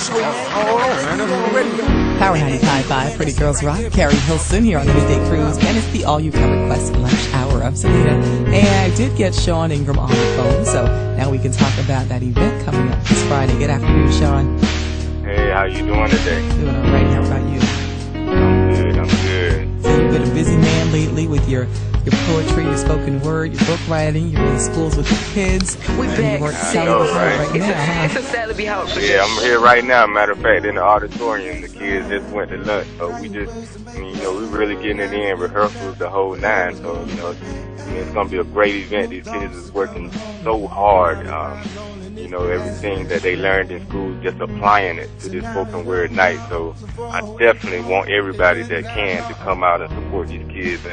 Power 95.5, Pretty Girls Rock. Carrie Hilson here on the Midday Cruise, and it's the all-you-can-request lunch hour of Selena. And I did get Sean Ingram on the phone, so now we can talk about that event coming up this Friday. Good afternoon, Sean. Hey, how you doing today? Doing all right. How about you? I'm good. So you've been a busy man lately with your poetry, your spoken word, your book writing. You're in schools with the kids. We back. You work Sallie right now, huh? It's a Sallie house. Yeah, I'm here right now. Matter of fact, in the auditorium, the kids just went to lunch. So we we're really getting it in. Rehearsals the whole nine. So, it's going to be a great event. These kids is working so hard. Everything that they learned in school, just applying it to this spoken word night. So I definitely want everybody that can to come out and support these kids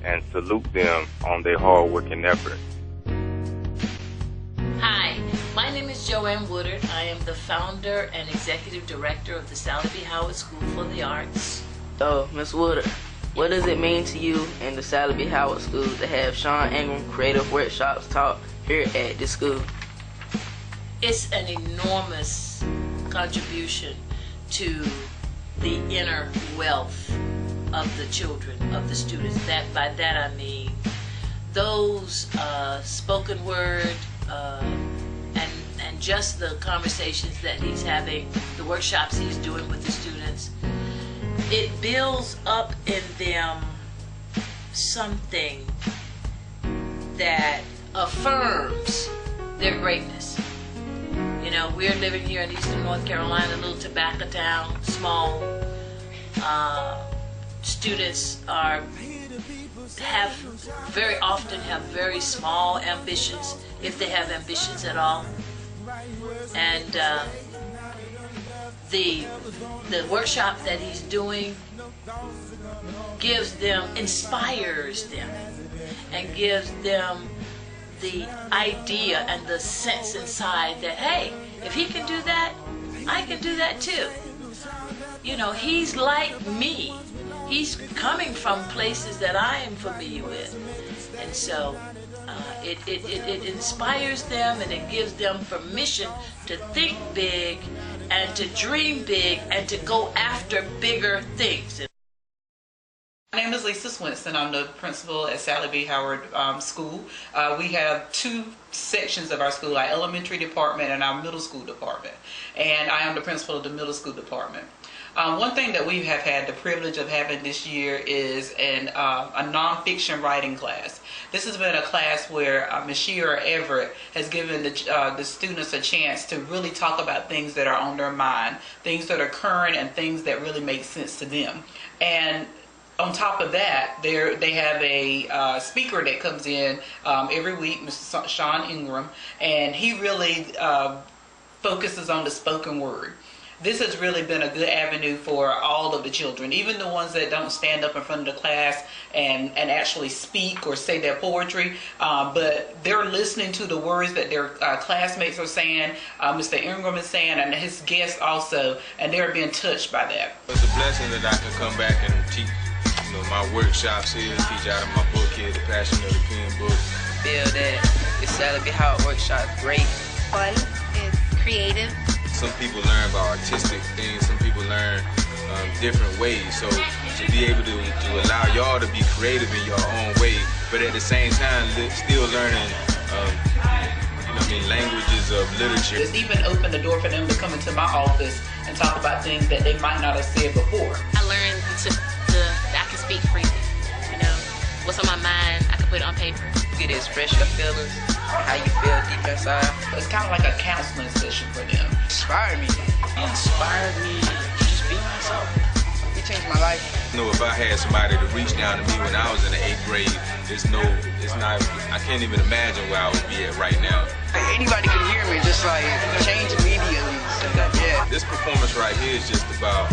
and salute them on their hard working effort. Hi, my name is Joanne Woodard. I am the founder and executive director of the Sallie B. Howard School for the Arts. So, Miss Woodard, what does it mean to you in the Sallie B. Howard School to have Sean Ingram creative workshops taught here at this school? It's an enormous contribution to the inner wealth of the children, of the students. By that I mean those spoken word and just the conversations that he's having, the workshops he's doing with the students. It builds up in them something that affirms their greatness. We're living here in Eastern North Carolina, a little tobacco town, small. Students very often have very small ambitions, if they have ambitions at all. And the workshop that he's doing inspires them, and gives them the idea and the sense inside that, hey, if he can do that, I can do that too. He's like me. He's coming from places that I am familiar with. And so it inspires them, and it gives them permission to think big and to dream big and to go after bigger things. My name is Lisa Swenson. I'm the principal at Sallie B. Howard School. We have two sections of our school, our elementary department and our middle school department. And I am the principal of the middle school department. One thing that we have had the privilege of having this year is a nonfiction writing class. This has been a class where Ms. Shearer Everett has given the students a chance to really talk about things that are on their mind, things that are current and things that really make sense to them. And on top of that, they have a speaker that comes in every week, Mr. Sean Ingram, and he really focuses on the spoken word. This has really been a good avenue for all of the children, even the ones that don't stand up in front of the class and actually speak or say their poetry, but they're listening to the words that their classmates are saying, Mr. Ingram is saying, and his guests also, and they're being touched by that. It's a blessing that I can come back and teach my workshops here, teach out of my book here, The Passion of the Pen book. Feel that the Sallie B. Howard workshop great. Fun, it's creative. Some people learn about artistic things, some people learn different ways. So to be able to allow y'all to be creative in your own way, but at the same time still learning languages of literature. It's even opened the door for them to come into my office and talk about things that they might not have said before. I learned that I can speak freely. What's on my mind, I can put it on paper. You get to express your feelings, how you feel deep inside. It's kind of like a counseling session for them. Inspired me. It inspired me to just be myself. It changed my life. If I had somebody to reach down to me when I was in the 8th grade, I can't even imagine where I would be at right now. Anybody can hear me, just like change immediately. Yeah. This performance right here is just about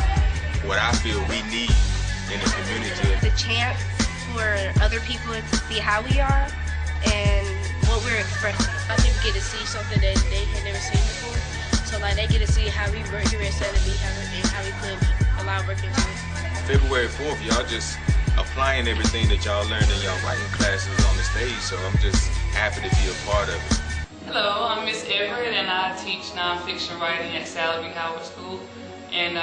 what I feel we need in the community. The chance for other people to see how we are and what we're expressing. I think we get to see something that they had never seen before. So they get to see how we work here at Sallie B. and how we put a lot of work into it. February 4th, y'all just applying everything that y'all learned in y'all writing classes on the stage, so I'm just happy to be a part of it. Hello, I'm Miss Everett and I teach nonfiction writing at Sallie B. Howard School. And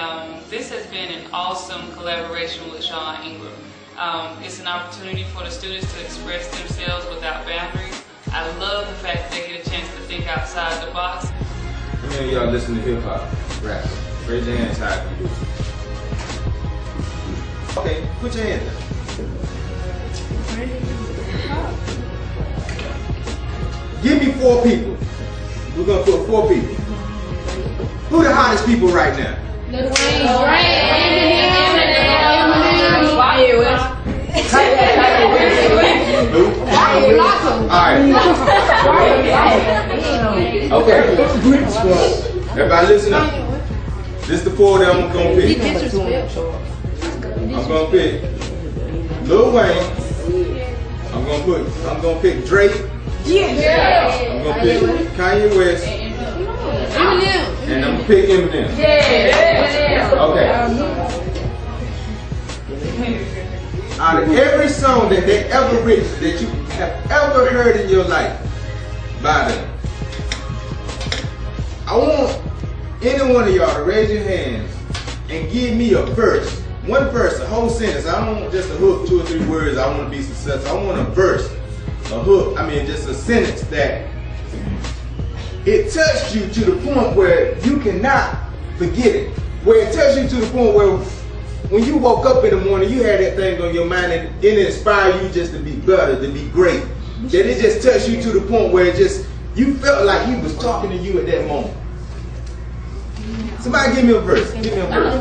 this has been an awesome collaboration with Sean Ingram. It's an opportunity for the students to express themselves without boundaries. I love the fact that they get a chance to think outside the box. How many of y'all listen to hip hop, rap? Raise your hands high if you do. Okay, put your hands down. Give me 4 people. We're gonna put 4 people. Who the hottest people right now? Alright. Okay. Everybody listen up. This is the 4 that I'm gonna pick. I'm gonna pick Lil Wayne. I'm gonna pick Drake. I'm gonna pick Kanye West. And I'm gonna pick Eminem. Okay. Out of every song that they ever written, that you have ever heard in your life by them, I want any one of y'all to raise your hands and give me a verse, one verse, a whole sentence. I don't want just a hook, 2 or 3 words. I want to be successful. I want a verse, a hook. I mean, just a sentence that it touched you to the point where you cannot forget it. Where it touched you to the point where when you woke up in the morning, you had that thing on your mind and it inspired you just to be better, to be great. That it just touched you to the point where it just, you felt like he was talking to you at that moment. Somebody give me a verse. Give me a verse.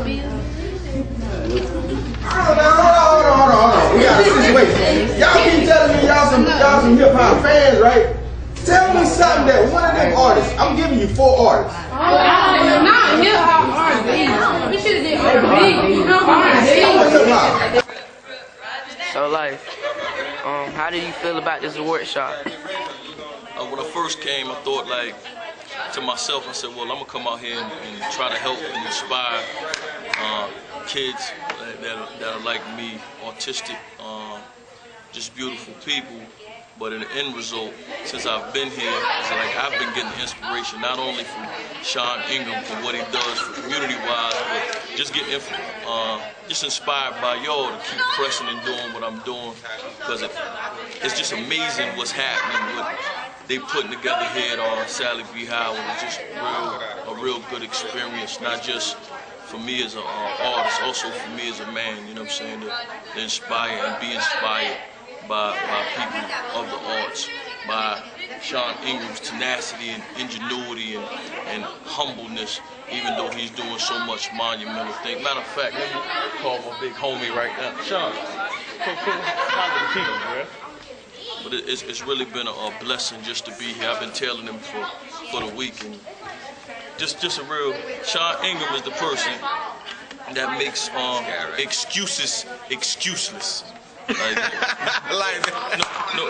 Hold on. We got a situation. Y'all keep telling me y'all some hip hop fans, right? Tell me something that one of them artists, I'm giving you 4 artists. Not hip hop artists. We should have did R&B. So like, how do you feel about this workshop? When I first came, I thought like to myself, I said, well, I'm gonna come out here and try to help and inspire kids that are like me, autistic, just beautiful people. But in the end result, since I've been here, it's like I've been getting inspiration not only from Sean Ingram for what he does for community-wise, but just getting just inspired by y'all to keep pressing and doing what I'm doing, because it's just amazing what's happening. What they putting together here at Sallie B. Howard is just a real good experience, not just for me as an artist, also for me as a man. You know what I'm saying? To inspire and be inspired by people of the arts, by Sean Ingram's tenacity and ingenuity and humbleness, even though he's doing so much monumental things. Matter of fact, let me call my big homie right now. Sean, come to the people, man. But it's really been a blessing just to be here. I've been telling him for the week, and just a real, Sean Ingram is the person that makes excuses excuseless. Like,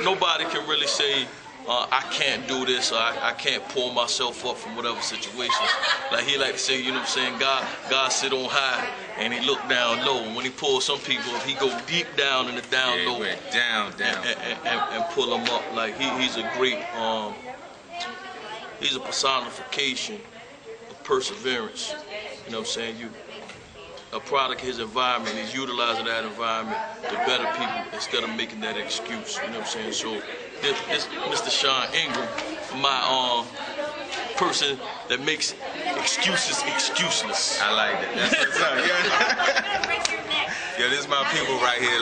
nobody can really say I can't do this, or I can't pull myself up from whatever situation. Like he like to say, you know what I'm saying, God sit on high and he look down low. And when he pulls some people up, he go deep down in the down low. Down. And pull them up. Like he's a great, he's a personification of perseverance. You know what I'm saying? A product of his environment, he's utilizing that environment to better people instead of making that excuse. You know what I'm saying? So this Mr. Sean Ingram, my person that makes excuses excuseless. I like that. That's what's up. Yo, this is my people right here.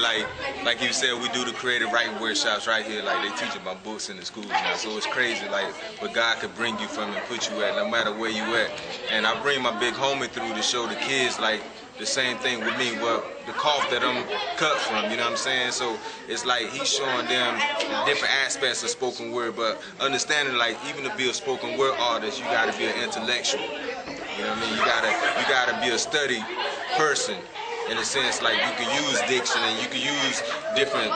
Like you said, we do the creative writing workshops right here. Like they teach about books in the schools now. So it's crazy, like what God could bring you from and put you at, no matter where you at. And I bring my big homie through to show the kids like the same thing with me, well, the cloth that I'm cut from, you know what I'm saying? So it's like he's showing them different aspects of spoken word, but understanding like even to be a spoken word artist, you gotta be an intellectual. You know what I mean? You gotta be a studied person in a sense, like you can use diction and you can use different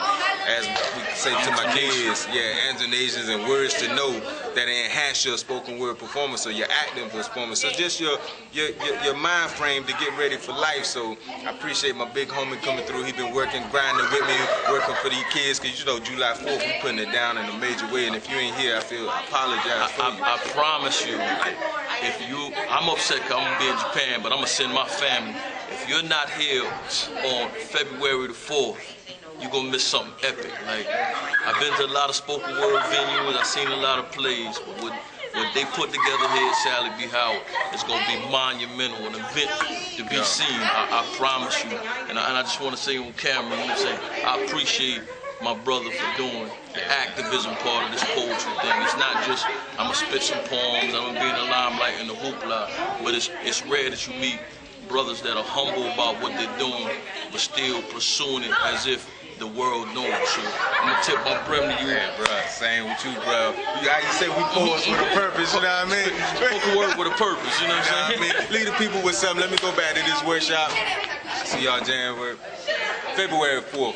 as we say to my kids, intonations and words to know that enhance your spoken word performance or your acting performance. So just your mind frame to get ready for life. So I appreciate my big homie coming through. He been working, grinding with me, working for these kids, because you know July 4th we putting it down in a major way. And if you ain't here, I apologize for you. I promise you, I'm upset because I'm gonna be in Japan, but I'm gonna send my family. If you're not here on February the 4th, you're gonna miss something epic. Like, I've been to a lot of spoken word venues, I've seen a lot of plays, but what they put together here at Sallie B. Howard is gonna be monumental, an event to be seen, I promise you. And I just wanna say on camera, I appreciate my brother for doing the activism part of this poetry thing. It's not just, I'm gonna spit some poems, I'm gonna be in the limelight and the hoopla, but it's rare that you meet brothers that are humble about what they're doing, but still pursuing it as if the world knows. So I'm gonna tip my brim to you. Yeah, bro, same with you, bro. How you say we poets with a purpose, you know what I mean? Spoken word with a purpose, you know what I'm saying? Leave the people with something. Let me go back to this workshop. See y'all January, February 4th.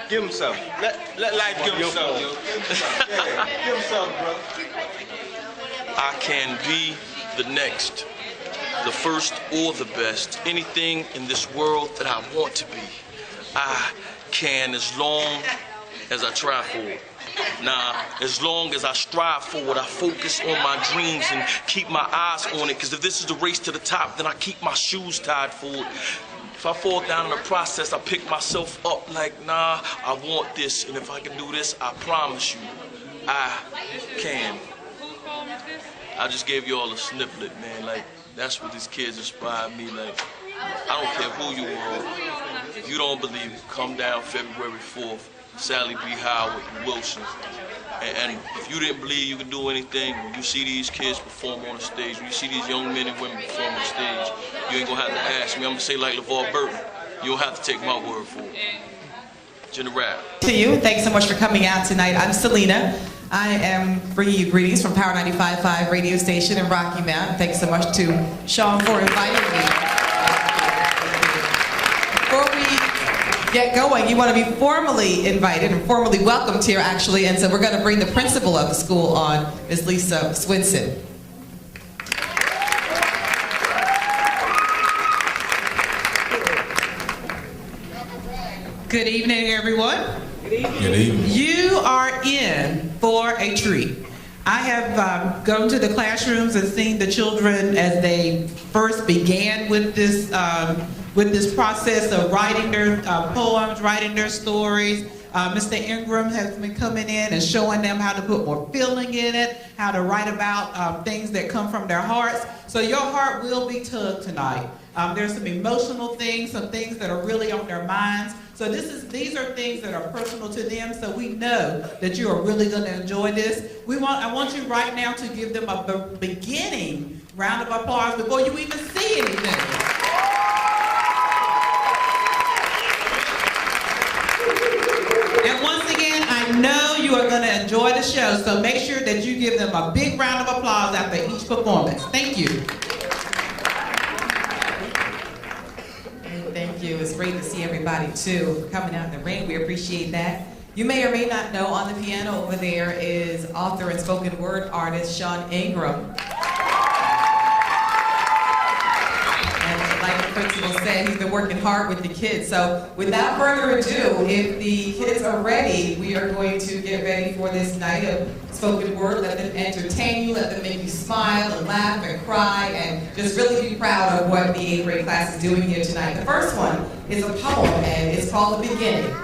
Give them something. Let life give them something, yo. Yeah, give them something, bro. I can be the next, the first or the best, anything in this world that I want to be. I can, as long as I try for it. Now, as long as I strive for it, I focus on my dreams and keep my eyes on it, because if this is the race to the top, then I keep my shoes tied for it. If I fall down in the process, I pick myself up like, nah, I want this, and if I can do this, I promise you, I can. I just gave you all a snippet, man. Like, that's what these kids inspired me. Like, I don't care who you are. If you don't believe it, come down February 4th, Sallie B. Howard, Wilson. And if you didn't believe you could do anything, when you see these kids perform on the stage, when you see these young men and women perform on the stage, you ain't gonna have to ask me. I'm gonna say like LeVar Burton, you don't have to take my word for it. General. To you, thanks so much for coming out tonight. I'm Selena. I am bringing you greetings from Power 95.5 radio station in Rocky Mount. Thanks so much to Sean for inviting me. Before we get going, you want to be formally invited and formally welcomed here, actually, and so we're going to bring the principal of the school on, Ms. Lisa Swinson. Good evening, everyone. Good evening. Good evening. You are in for a treat. I have gone to the classrooms and seen the children as they first began with this process of writing their poems, writing their stories. Mr. Ingram has been coming in and showing them how to put more feeling in it, how to write about things that come from their hearts. So your heart will be tugged tonight. There's some emotional things, some things that are really on their minds. So these are things that are personal to them, so we know that you are really going to enjoy this. I want you right now to give them a beginning round of applause before you even see anything. And once again, I know you are going to enjoy the show, so make sure that you give them a big round of applause after each performance. Thank you. Thank you. It's great to see everybody, too, coming out in the rain. We appreciate that. You may or may not know, on the piano over there is author and spoken word artist Sean Ingram. And like the principal said, he's been working hard with the kids. So without further ado, if the kids are ready, we are going to get ready for this night of spoken word. Let them entertain you, let them make you smile and laugh and cry, and just really be proud of what the 8th grade class is doing here tonight. The first one is a poem, and it's called The Beginning.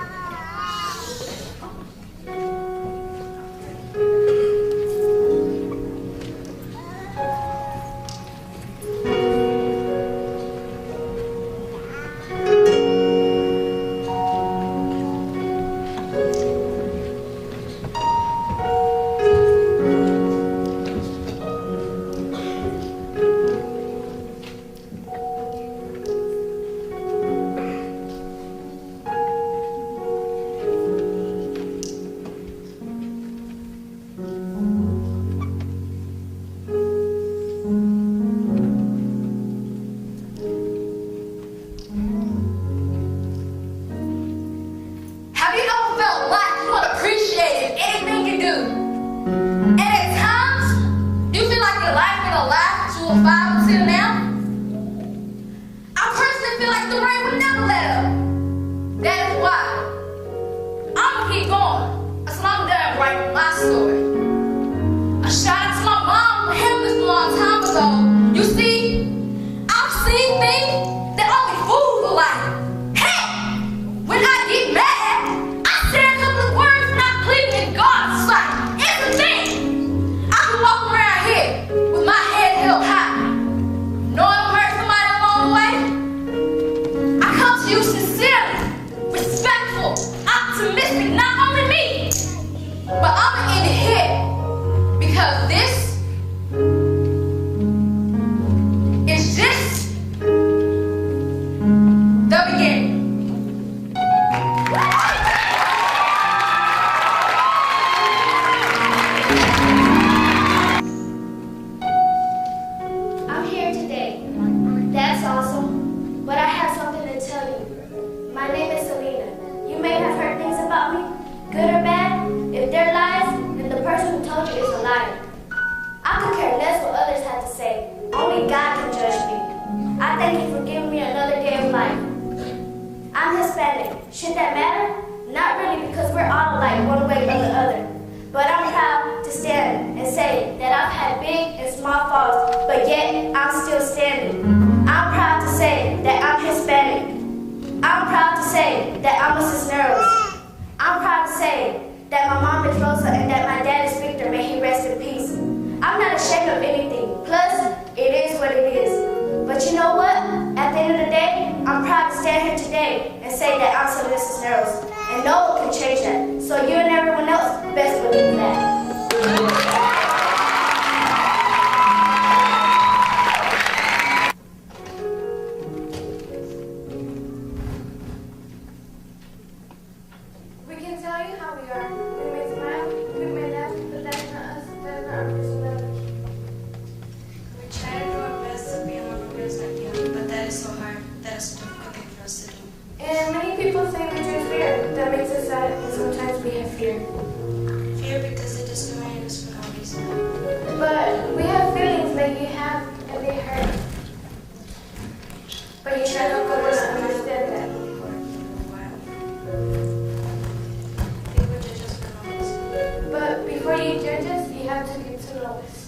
gone. As long as I write my story. A shout out to my mom for him this a long time ago. You see, I've seen things that only fools are like. Hey, when I get mad, I say a couple of words not pleading in God's sight. It's a thing. I can walk around here with my head held high. Know I'm hurt somebody along the way? I come to you sincerely, respectful, optimistic, not only me, but I'm in the head. Because this is just the beginning. I'm here today. That's awesome. But I have something to tell you. My name is Selena. You may have heard things about me, good or bad. If they're lies, then the person who told you is a liar. I could care less what others have to say. Only God can judge me. I thank you for giving me another day of life. I'm Hispanic. Should that matter? Not really, because we're all alike one way or the other. But I'm proud to stand and say that I've had big and small falls, but yet I'm still standing. I'm proud to say that I'm Hispanic. I'm proud to say that I'm a Cisneros. I'm proud to say that my mom is Rosa and that my dad is Victor. May he rest in peace. I'm not ashamed of anything. Plus, it is what it is. But you know what? At the end of the day, I'm proud to stand here today and say that I'm Selena Cisneros. And no one can change that. So you and everyone else best believe that. We can tell you how we are. We may smile, we may laugh, but that is not us. That is not our personality. We try to do our best to be on our best idea, but that is so hard. That is a difficult thing for us to do. And many people say we choose fear. That makes us sad, and sometimes we have fear. Fear because they discriminate us for no reason. But we have feelings that you have, and they hurt. But you try to go to understand that. People judge us for no reason. But before you judge us, you have to get to know us.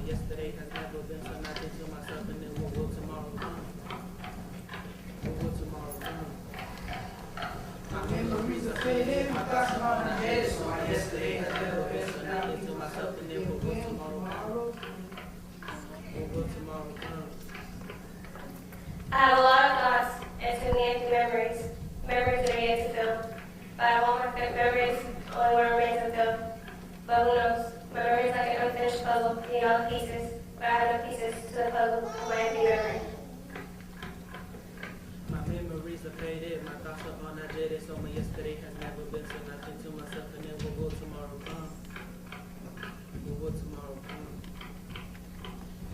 Yesterday has never been, so I think to myself, and then what will tomorrow come? What will tomorrow come? My memories are faded, my thoughts are on my head, so yesterday has never been, so I think to myself, and then what will tomorrow come? What will tomorrow come? I have a lot of thoughts and too many empty memories. Memories that are yet to fill. But I want my memories only one remains unfilled. But who knows? My memory is like an unfinished puzzle, need all the pieces, but I have no pieces to the puzzle of my empty memory. My memories are faded, my thoughts are on that day, so my yesterday has never been, so I think to myself, and then what will tomorrow come? What will tomorrow come?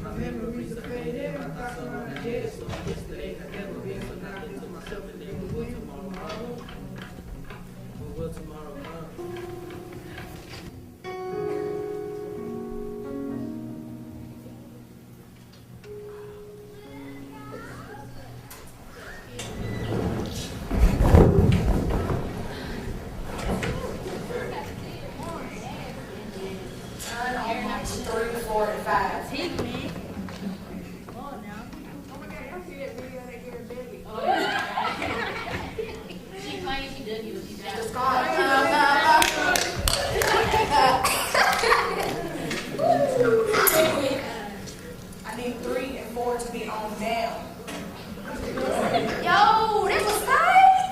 My memories are faded, my thoughts are on that day, so my yesterday has never been, so I think to myself, and then what will tomorrow come? What will tomorrow come? I need 3 and 4 to be on down. Yo, this was nice.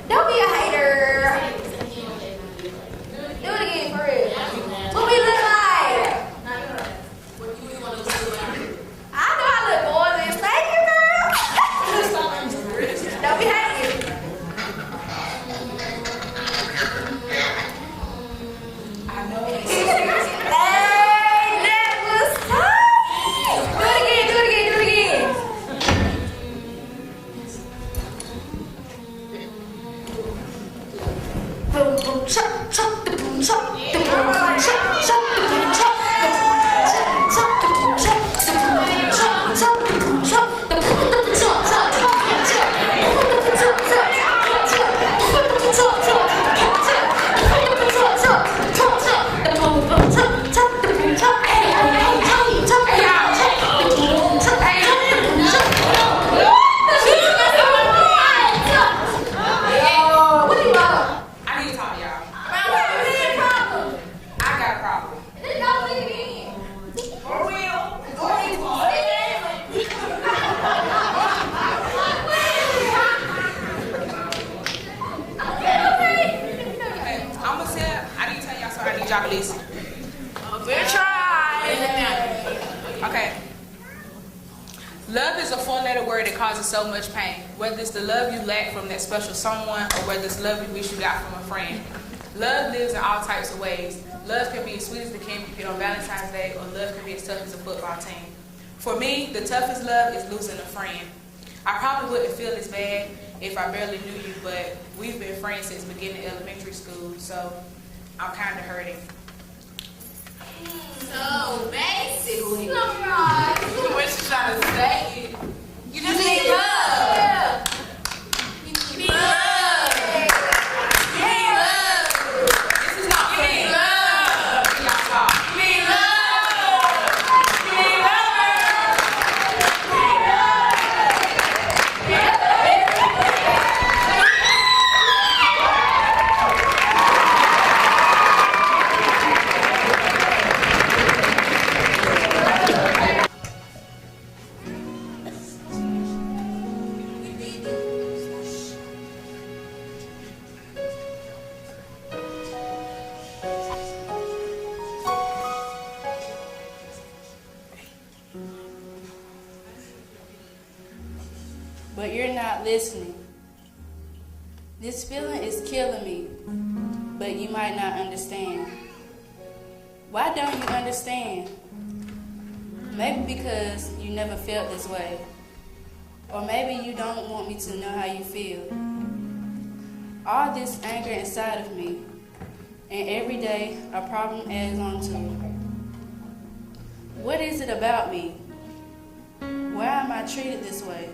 Don't be a hater. Do it again for real. I know. Hey, that was tight. Do it again, do it again, do it again. Boom, boom, chop, chop, the boom, chop, the boom, chop, chop, the boom, chop, chop, the boom, chop, the boom, chop, chop, the boom, chop, the boom, chop, chop, Love is a four-letter word that causes so much pain. Whether it's the love you lack from that special someone or whether it's love you wish you got from a friend. Love lives in all types of ways. Love can be as sweet as the candy you get on Valentine's Day, or love can be as tough as a football team. For me, the toughest love is losing a friend. I probably wouldn't feel as bad if I barely knew you, but we've been friends since beginning elementary school, so I'm kind of hurting. So basically, what you trying to say? You just need love. You need love. You need love. This is not fair. You need love. Y'all stop. You need love. You need But you're not listening. This feeling is killing me, but you might not understand. Why don't you understand? Maybe because you never felt this way. Or maybe you don't want me to know how you feel. All this anger inside of me, and every day a problem adds on to it. What is it about me? Why am I treated this way?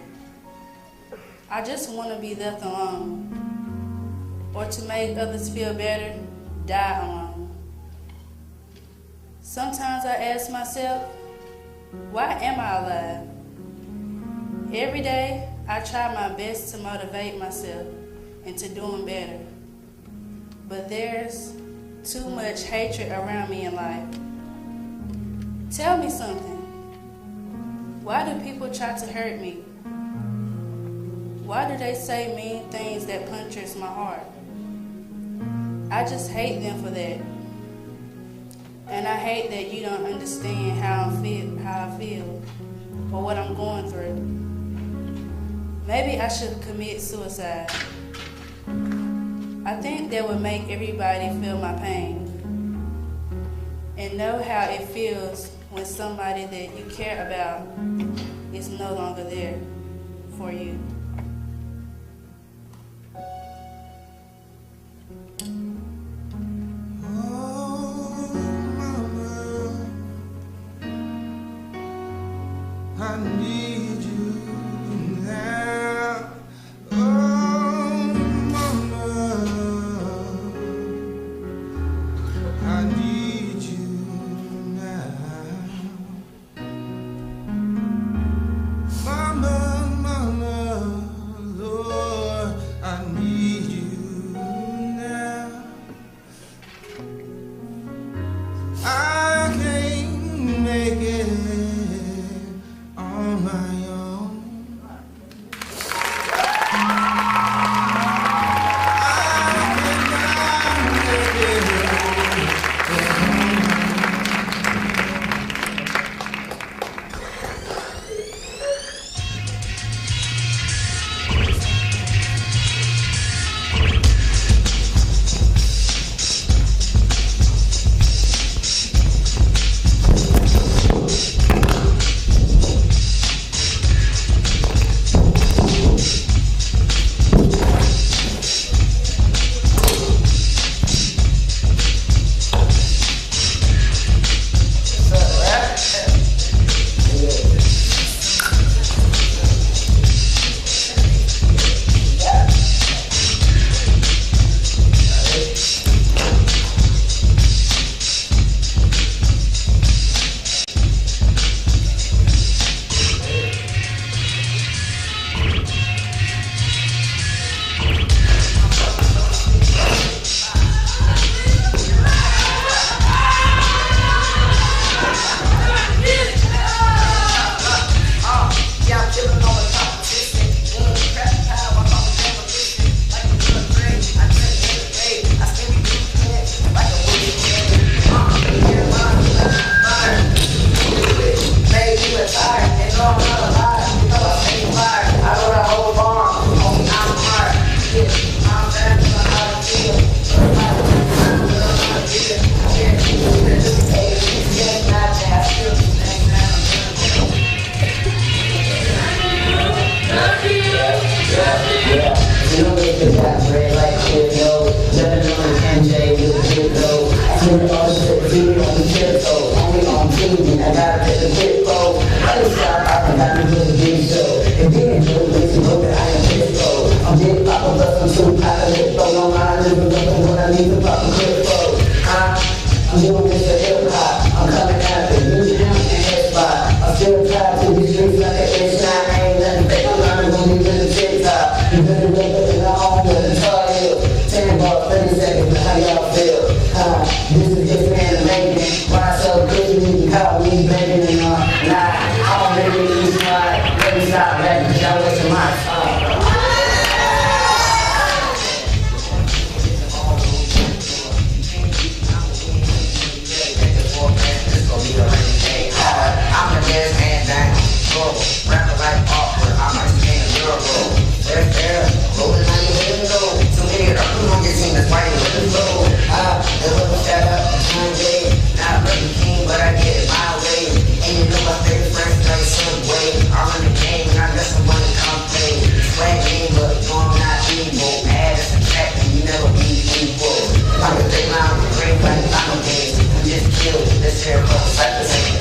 I just want to be left alone. Or to make others feel better, die alone. Sometimes I ask myself, why am I alive? Every day I try my best to motivate myself into doing better. But there's too much hatred around me in life. Tell me something. Why do people try to hurt me? Why do they say mean things that punctures my heart? I just hate them for that. And I hate that you don't understand how I feel or what I'm going through. Maybe I should commit suicide. I think that would make everybody feel my pain and know how it feels when somebody that you care about is no longer there for you. I need you now. Oh, mama, I need you now. Mama, Lord, I need you now. I can't make it on my own. see me on the tiptoes, only on TV, I gotta get the quick flow. I just got me with a big show. If you enjoy this, you know that I am physical. I'm big papa, but I'm too hot, I let flow. No mind, living nothing when I need to pop a quick flow. I'm doing this for hip hop. I'm coming after you, him, and head spot. I'm still tied to these streets like an inch nine. I ain't nothing fake, I'm learning when you really TikTok. You better wake up and go home with a tar heel. 10 bars, 30 seconds, how y'all feel? This is just man amazing. Why so crazy, you can call me baby and nah, I'm really east side. Let me stop back, cause y'all wasting my time. I'm the best man down, rapper like awkward, I might spin a euro. Fair, rolling on your window. Too many rappers on your team that's fighting with the flow. The little shout out to John Jay. Not really king, but I get it my way. And you know my favorite friends like Subway. I'm in the game and I got someone to come play. Swag game, but no, I'm not evil. Add and subtract and you never be equal. I'm a big line with great like Lionel Games. We just killed this here for the fact the same.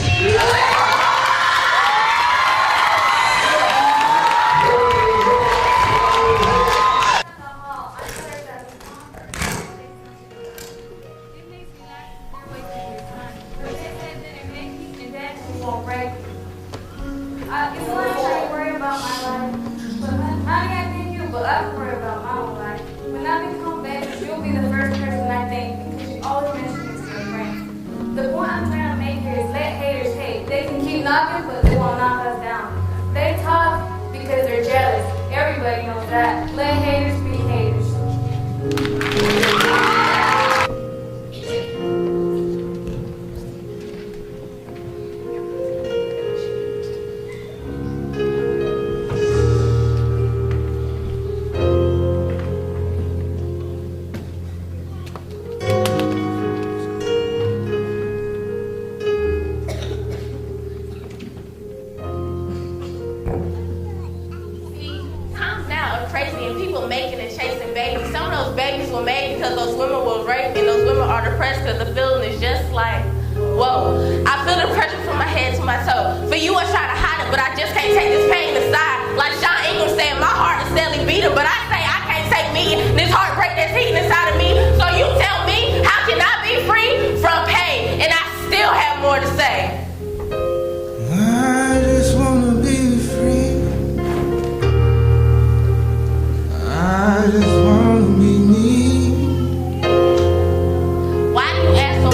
It's like I worry about my life, but honey, I think you, but I worry about my own life. When I become better, you'll be the first person I think, because you always mention me to your friends. The point I'm trying to make here is let haters hate. They can keep knocking, but they won't knock us down. They talk because they're jealous. Everybody knows that. Let haters be haters. Because the feeling is just like, whoa. I feel the pressure from my head to my toe. For you, I try to hide it, but I just can't take this pain aside. Like Sean Ingram said, my heart is steadily beating, but I say I can't take me. This heartbreak that's heating inside of me. So you tell me, how can I be free from pain? And I still have more to say. I just wanna be free. I just wanna be me. Why do you ask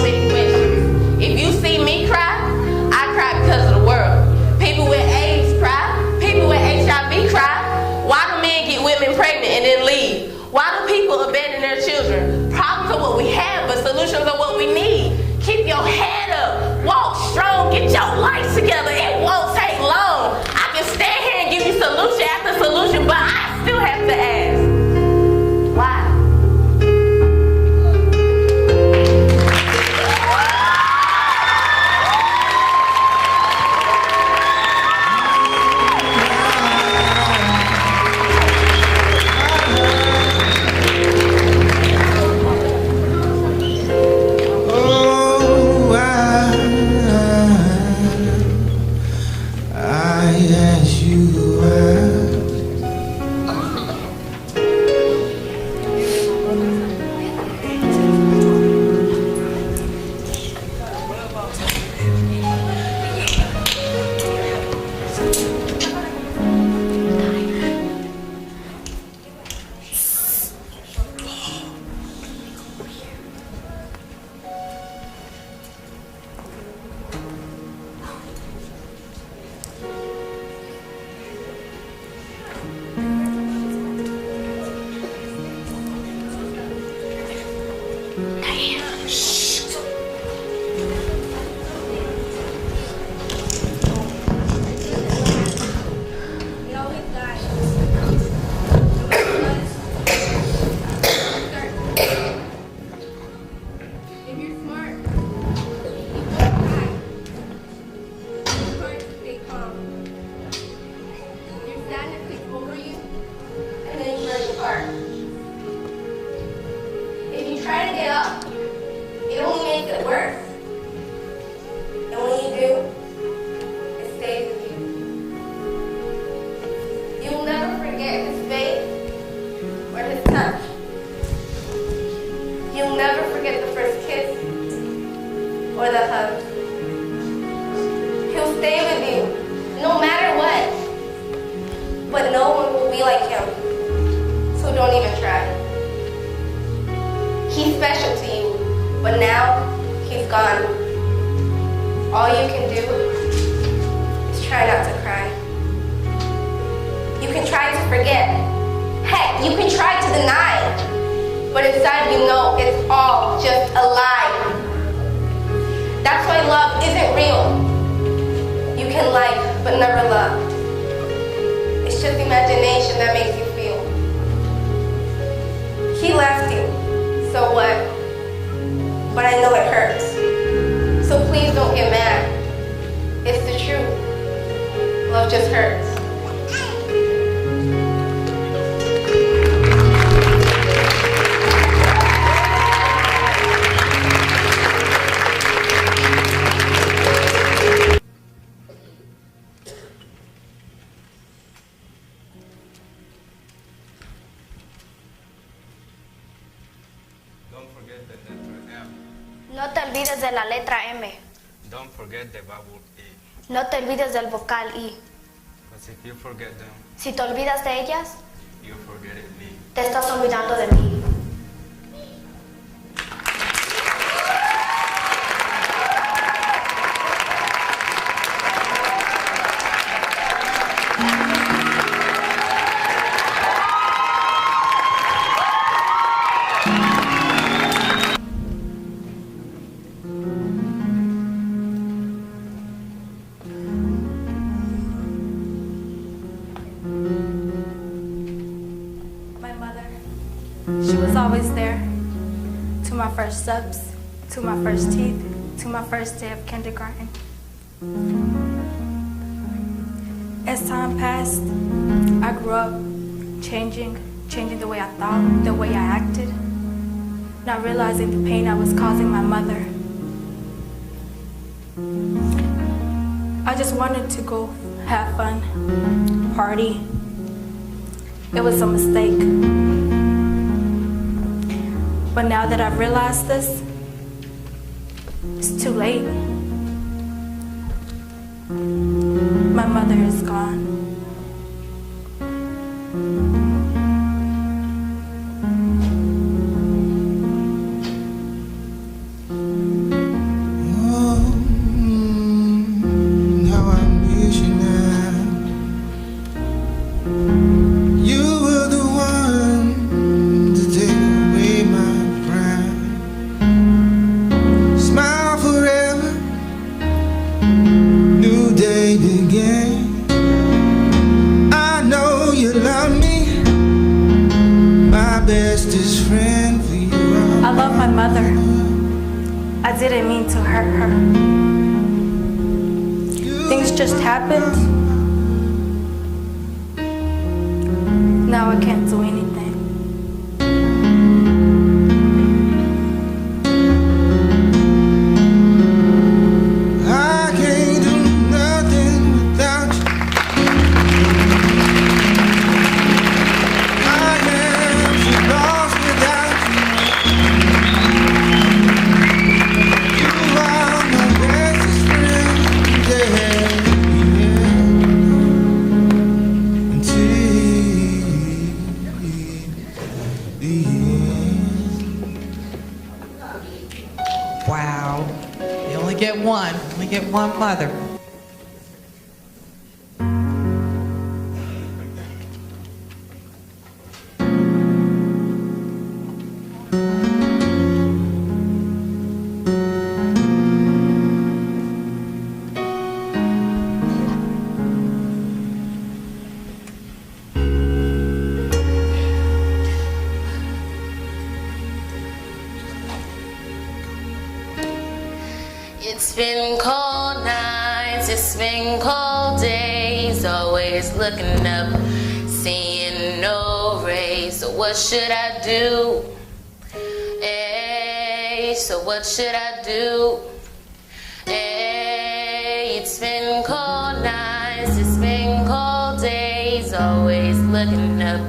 for the hugs. He'll stay with you, no matter what. But no one will be like him, so don't even try. He's special to you, but now he's gone. All you can do is try not to cry. You can try to forget. Heck, you can try to deny it. But inside you know it's all just a lie. That's why love isn't real. You can like, but never love. It's just imagination that makes you feel. He left you, so what? But I know it hurts. So please don't get mad. It's the truth. Love just hurts. No te olvides de la letra M. Don't forget the vowel E. No te olvides del vocal I. Because if you forget them, Si te olvidas de ellas, you forget it me. te estás olvidando de mí. My mother, she was always there. To my first steps, to my first teeth, to my first day of kindergarten. As time passed, I grew up changing the way I thought, the way I acted, not realizing the pain I was causing my mother. I just wanted to go have fun, party. It was a mistake. But now that I've realized this, it's too late. My mother is gone. How I miss you now. You were the one to take away my pride. Smile forever. New day began. I know you love me. My bestest friend for you. I love my mother. I didn't mean to hurt her. Things just happened. Now I can't do anything. I can't do nothing without you. I am so lost without you. You are my bestest friend, yeah, until the end. Wow. You only get one. Only get one mother. It's been cold nights, it's been cold days, always looking up, seeing no rays. So what should I do? Hey, so what should I do? Hey, it's been cold nights, it's been cold days, always looking up,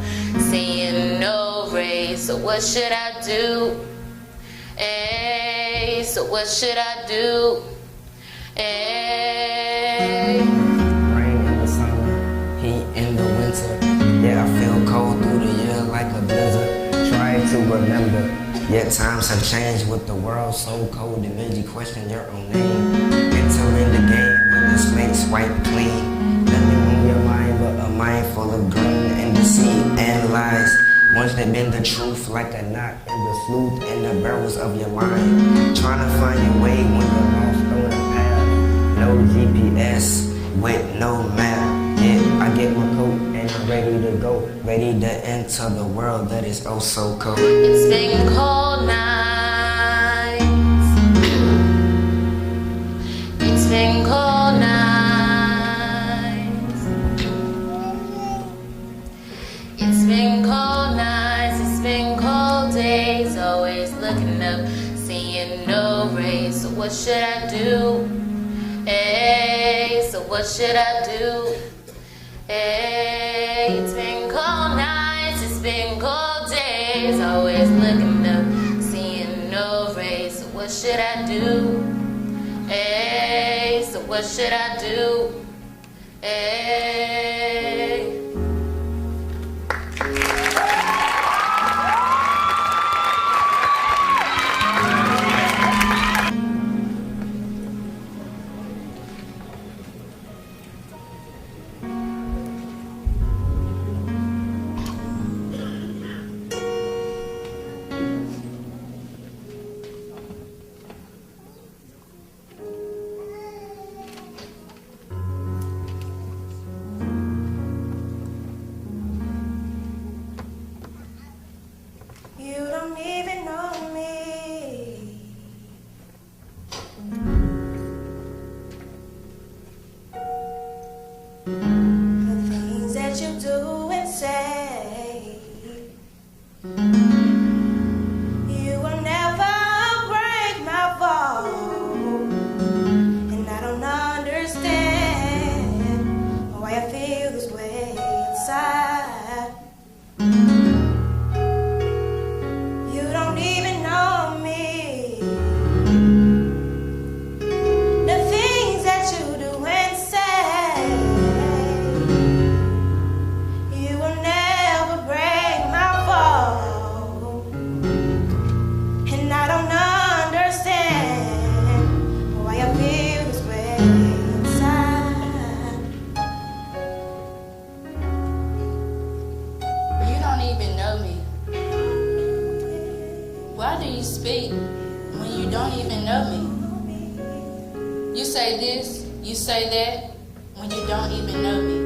seeing no rays. So what should I do? Hey, so so what should I do? Hey. Rain in the summer, heat in the winter. Yeah, I feel cold through the year like a blizzard. Trying to remember, yet times have changed with the world so cold. It made you question your own name. Entering the game when the snakes wipe clean. Nothing on your mind but a mind full of green and deceit and lies. Once they bend the truth like a knot in the sleuth and the barrels of your mind. Trying to find your way when you're lost on the path. No GPS with no map. Yeah, I get my coat and I'm ready to go. Ready to enter the world that is oh so cold. It's been cold nights. It's been cold nights. It's been cold nights. It's been cold days. Always looking up, seeing no rays. So what should I do? Hey, so what should I do? Hey, it's been cold nights, it's been cold days. Always looking up, seeing no rays. So what should I do? Hey, so what should I do? Hey. You don't even know me. The things that you do and say. You will never break my fall. And I don't understand why I feel this way inside. You don't even know me. The things that you do and say. You will never break my fall. And I don't understand why I feel this way inside. You don't even know me. Why do you speak when you don't even know me? You say this, you say that, when you don't even know me.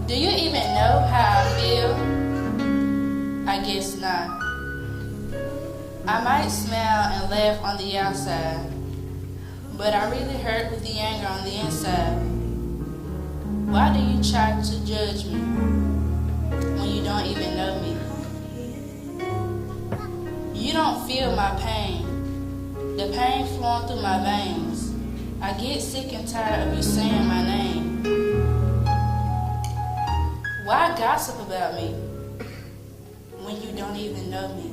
Do you even know how I feel? I guess not. I might smile and laugh on the outside, but I really hurt with the anger on the inside. Why do you try to judge me when you don't even know me? You don't feel my pain, the pain flowing through my veins. I get sick and tired of you saying my name. Why gossip about me when you don't even know me?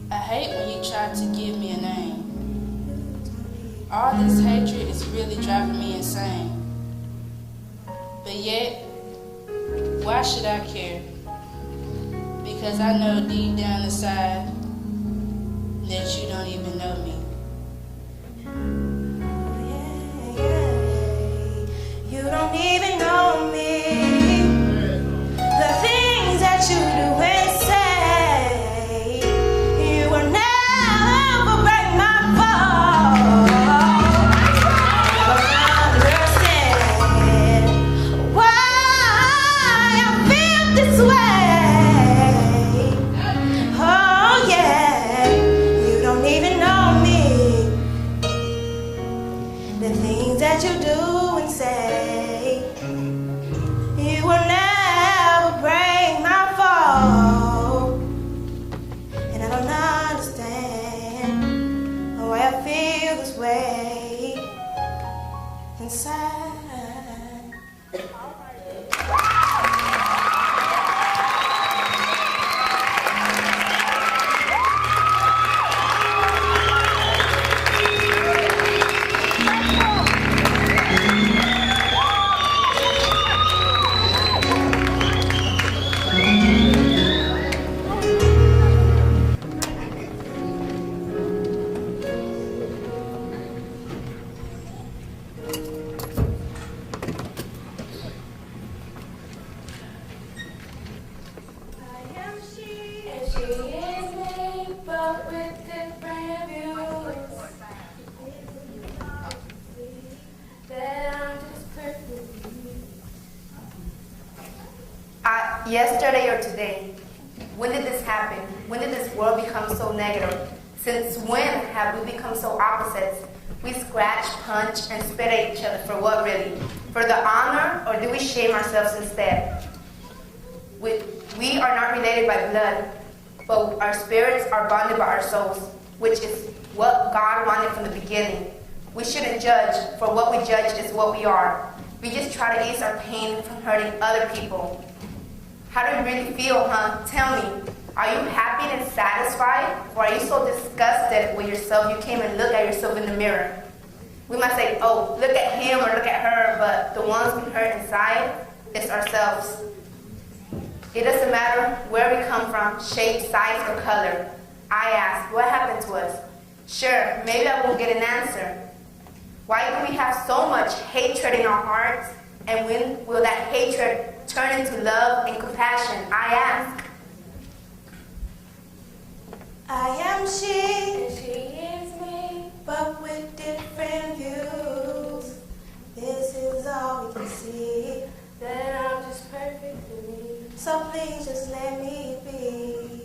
I hate when you try to give me a name. All this hatred is really driving me insane. But yet, why should I care? Because I know deep down inside that you don't even know me. You don't even know me. The things that you do and say. You will never break my fall. But I understand why I feel this way. Oh yeah, you don't even know me. The things that you do and say. You will never break my fall. And I don't understand why I feel this way inside. yesterday or today? When did this happen? When did this world become so negative? Since when have we become so opposites? We scratch, punch, and spit at each other for what really? For the honor, or do we shame ourselves instead? We are not related by blood, but our spirits are bonded by our souls, which is what God wanted from the beginning. We shouldn't judge, for what we judge is what we are. We just try to ease our pain from hurting other people. How do you really feel, huh? Tell me. Are you happy and satisfied? Or are you so disgusted with yourself you can't even look at yourself in the mirror? We might say, oh, look at him or look at her, but the ones we hurt inside is ourselves. It doesn't matter where we come from, shape, size, or color. I ask, what happened to us? Sure, maybe I won't get an answer. Why do we have so much hatred in our hearts? And when will that hatred turn into love and compassion? I ask. I am she, and she is me, but with different views. This is all we can see. That I'm just perfect to me. So please just let me be.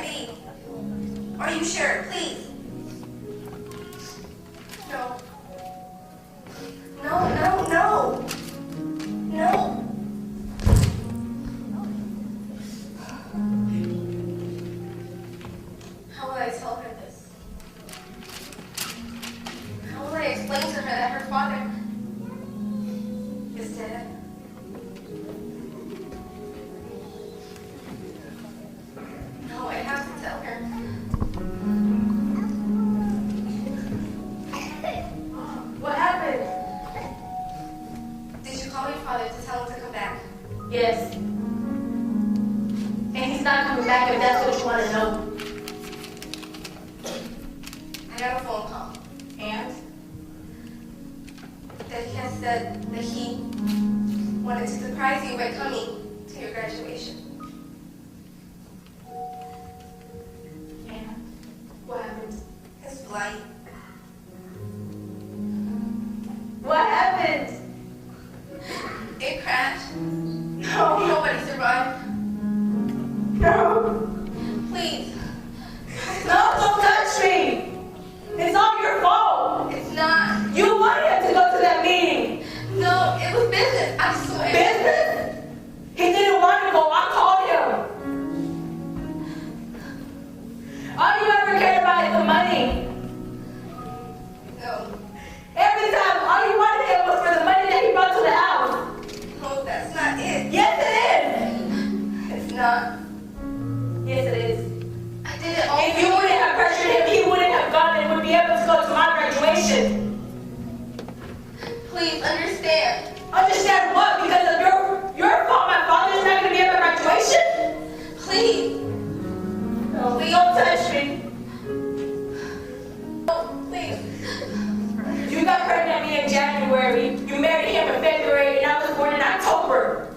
can't be. Are you sure? Please. No. No, no, no. No. How will I tell her this? How will I explain to her that her father is dead? No, I have to tell her. What happened? Did you call your father to tell him to come back? Yes. And he's not coming back if that's what you want to know. I got a phone call. And? That he has said that he wanted to surprise you by coming to your graduation. And? What happened? His flight. What happened? It crashed. No. Nobody survived. No. Please. No, don't touch me. It's all your fault. It's not. You wanted him to go to that meeting. No, it was business. I swear. Business? He didn't want to go. I called him. All you ever cared about is the money. No. Every time, all you wanted him was for the money that he brought to the house. No, that's not it. Yes, it is. It's not. Yes, it is. I did it all. If you wouldn't have pressured him, he wouldn't have gone and would be able to go to my graduation. Please understand. Understand what? Because of your fault, my father is not going to be at my graduation? Please. No, please don't touch me. No, please. You got pregnant at me in January. You married him in February, and I was born in October.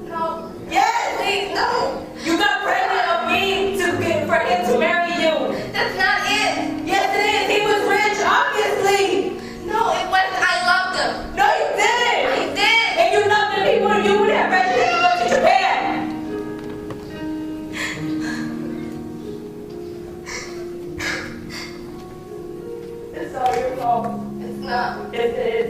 No. Yes. Please, no. You got pregnant of me for him to marry you. That's not it. Yes, it is. He was rich, obviously. No, it wasn't. I loved him. No, you didn't. I did. If you loved him, you would have pressured him to go to Japan. It's all your fault. It's not. Yes, it is.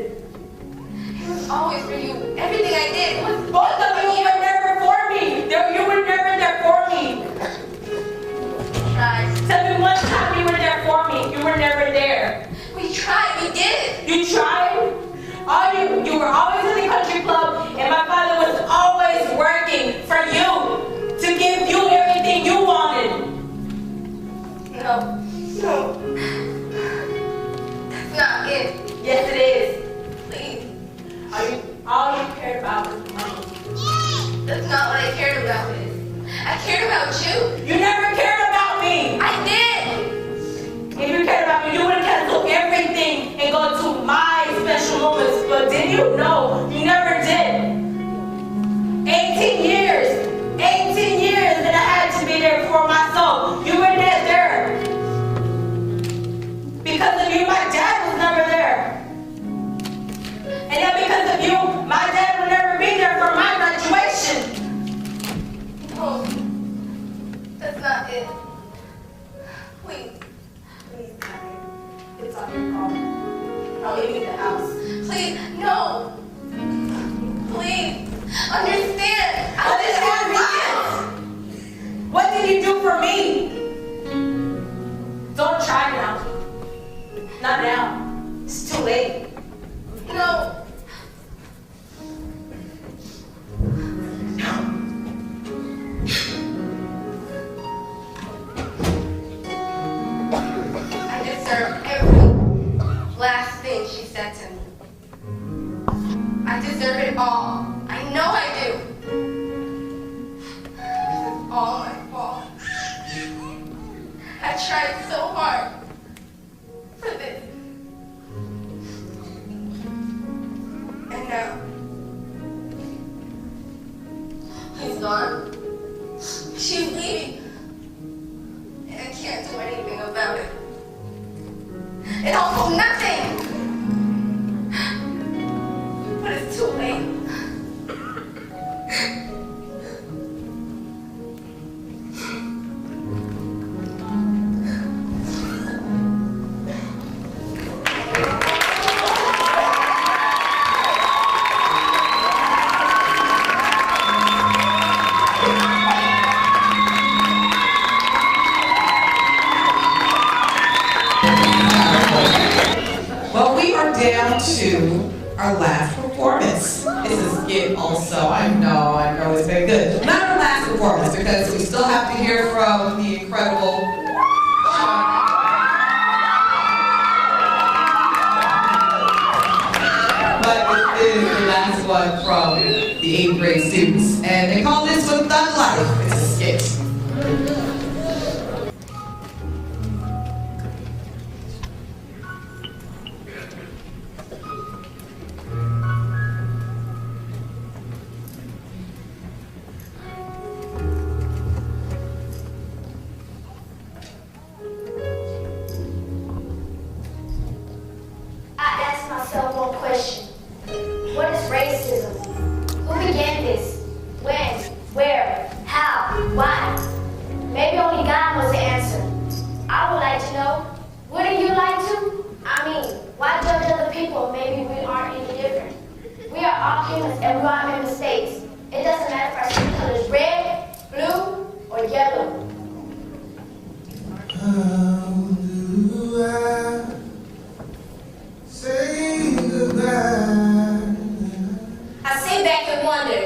It was always for you. Everything I did was Both of you were never for me. You were never there for me. tried. Tell me one time you were there for me. You were never there. We tried. We did. You tried? You were always in the country club, and my father was always working for you to give you everything you wanted. No. No. That's not it. Yes, it is. Please. All you cared about was money. That's not what I cared about. I cared about you. You never cared about me. I did. If you cared about me, you would have canceled everything and go to my special moments. But did you? No, you never did. 18 years. 18 years that I had to be there for my soul. You were not there. Because of you, my dad was never there. And then because of you, my dad would never be there for my graduation. No. That's not it. Please. Please, Patty. It's on your fault. I'll leave you in the house. Please, no. Please. Understand. Understand what? What did you do for me? Don't try now. Not now. It's too late. No. I deserve every last thing she said to me. I deserve it all. I know I do. This is all my fault. I tried so hard for this. And now, he's gone. She's leaving. And I can't do anything about it. It all for nothing. But it's too late. down to our last performance. It's a skit also. I know it's very good. Not our last performance because we still have to hear from the incredible but it is the last one from the 8th grade students. And they call this one Thug Life. It's a skit. I ask myself one question. What is racism? Who began this? When? Where? How? Why? Maybe only God knows the answer. I would like to know. Wouldn't you like to? I mean, why judge other people? Maybe we aren't any different. We are all humans and we all make mistakes. It doesn't matter if our skin color is red, blue, or yellow. How do I say goodbye? I sit back and wonder,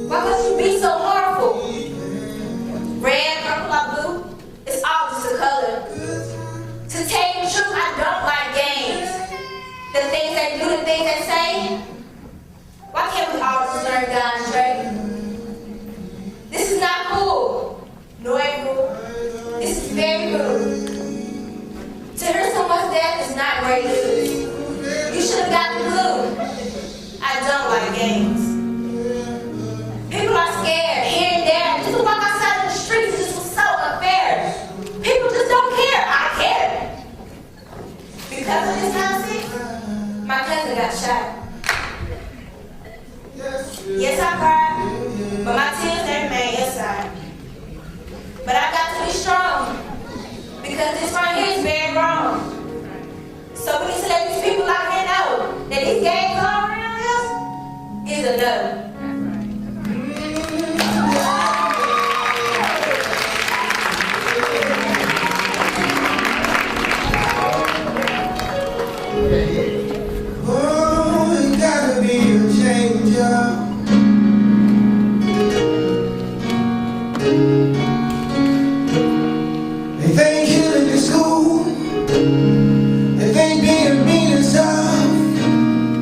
why must you be so harmful? Red, purple, or blue, it's all just a color. To tell you the truth, I don't like games. The things they do, the things they say. Why can't we all just learn God's straight? This is not cool, nor cool. This is very rude. To hear someone's death is not great news. You should have got the blue. I don't like games. People are scared here and there. Just to walk outside in the streets just was so unfair. People just don't care. I care. Because of this nonsense, my cousin got shot. Yes, I cried, but my tears they remain inside. But I got to be strong because this right here is very wrong. So we need to let these people out here know that these gangs all around us is a no. Oh, it gotta be a change, y'all. They think killing is cool. They think being mean is tough.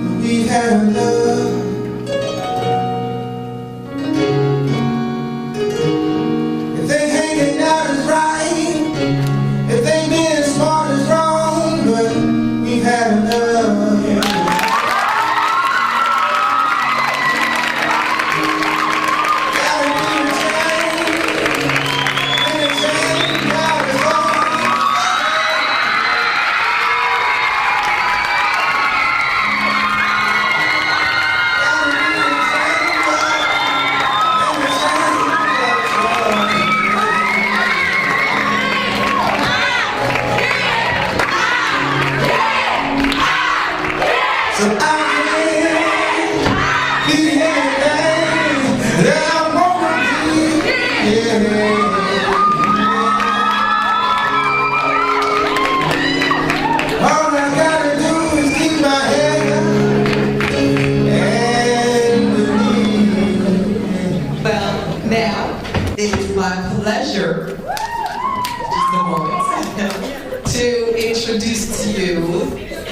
But we've had enough. They think hanging out is right. They think being smart is wrong. But we've had enough. So I'm all I gotta do is keep my head up and believe. Well, now it is my pleasure, just a moment, to introduce to you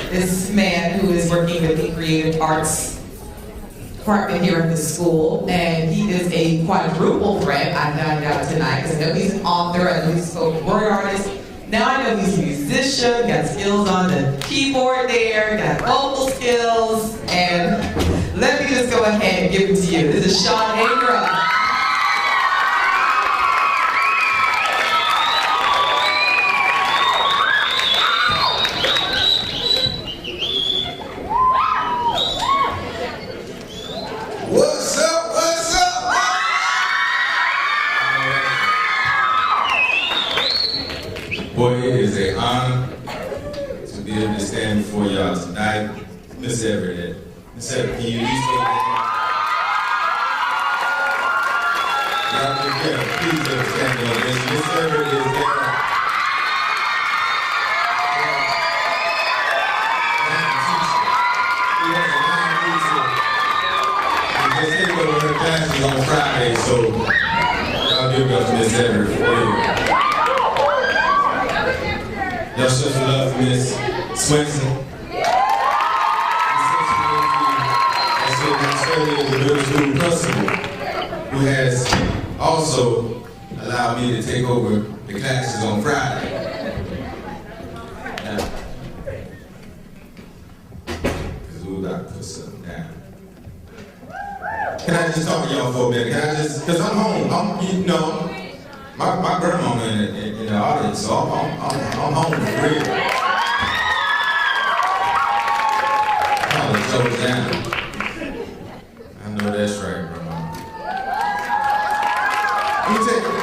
this man who is working with the Creative Arts Department here at the school, and he is a quadruple threat. I found out tonight because I know he's an author, I know he's a spoken word artist. Now I know he's a musician, got skills on the keyboard there, got vocal skills, and let me just go ahead and give it to you. This is Sean Ingram. What's up? What's up? Boy, it is an honor to be able to stand before y'all tonight. Miss Everett, Miss Everett, can you at least take y'all can get a piece of standing on this. Miss Everett is there. Miss Everett for you. Y'all show some love for Miss Swenson. The middle school principal, who has also allowed me to take over the classes on Friday. Because we were about to put something down. Can I just talk to y'all for a minute? Can I just, because I'm home. You know, my grandma in the audience, so I'm home for real. Oh, it down. I know that's right, Grandma.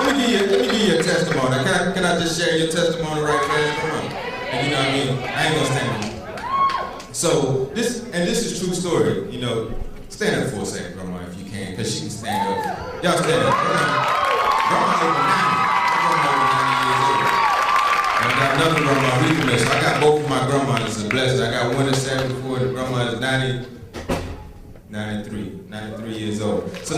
Let me give you a testimony. Can I just share your testimony right fast? Come on. And you know what I mean? I ain't gonna stand with you. So this is true story. You know, stand up for a second, Grandma, if you can, because she can stand up. Y'all stand up. Grandma's over 90. I got another grandma recently, so I got both of my grandmas. It's a blessing. I got one that's 74, the grandma is 93 years old. So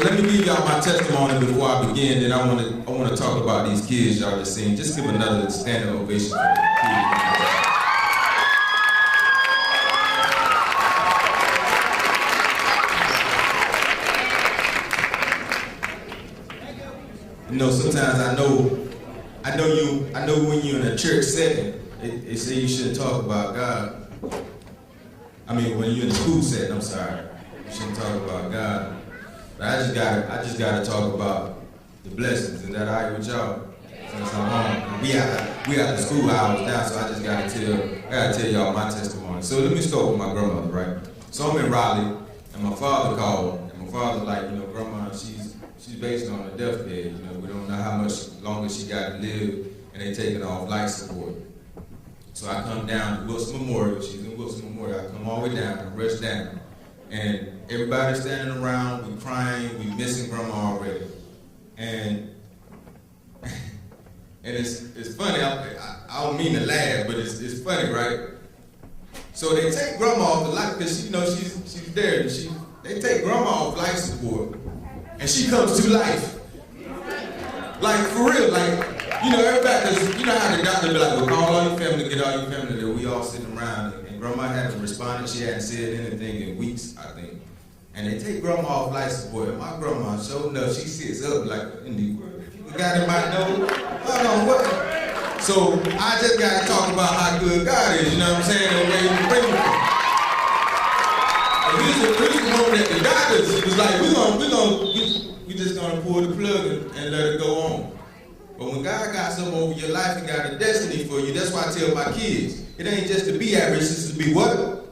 let me give y'all my testimony before I begin. Then I want to talk about these kids y'all just seen. Just give another standing ovation for the kids. You know, sometimes I know when you're in a church setting, they say you shouldn't talk about God. I mean, when you're in a school setting, I'm sorry, you shouldn't talk about God. But I just gotta talk about the blessings. Is that all right with y'all? Since I'm home, we at the school hours now, so I just gotta tell y'all my testimony. So let me start with my grandmother, right? So I'm in Raleigh, and my father called, and my father like, you know, Grandma, she's based on a deathbed. You know, we don't know how much longer she got to live, and they taking off life support. So I come down to Wilson Memorial. She's in Wilson Memorial. I come all the way down, I rush down, and everybody's standing around. We crying. We missing Grandma already, and it's funny. I don't mean to laugh, but it's funny, right? So they take Grandma off the life because you know she's there, and they take Grandma off life support. And she comes to life. Like, for real, like, you know, everybody, you know how the doctor be like, well, call all your family, get all your family there. We all sitting around, and Grandma hadn't responded. She hadn't said anything in weeks, I think. And they take Grandma off life support, and my grandma, sure enough, she sits up like, in the world, you got in my nose? Hold on, what? So, I just got to talk about how good God is, you know what I'm saying, and where you bring me from. Here's the moment that the doctors was like, we just gonna pull the plug and let it go on. But when God got something over your life and got a destiny for you, that's why I tell my kids, it ain't just to be average, it's to be what?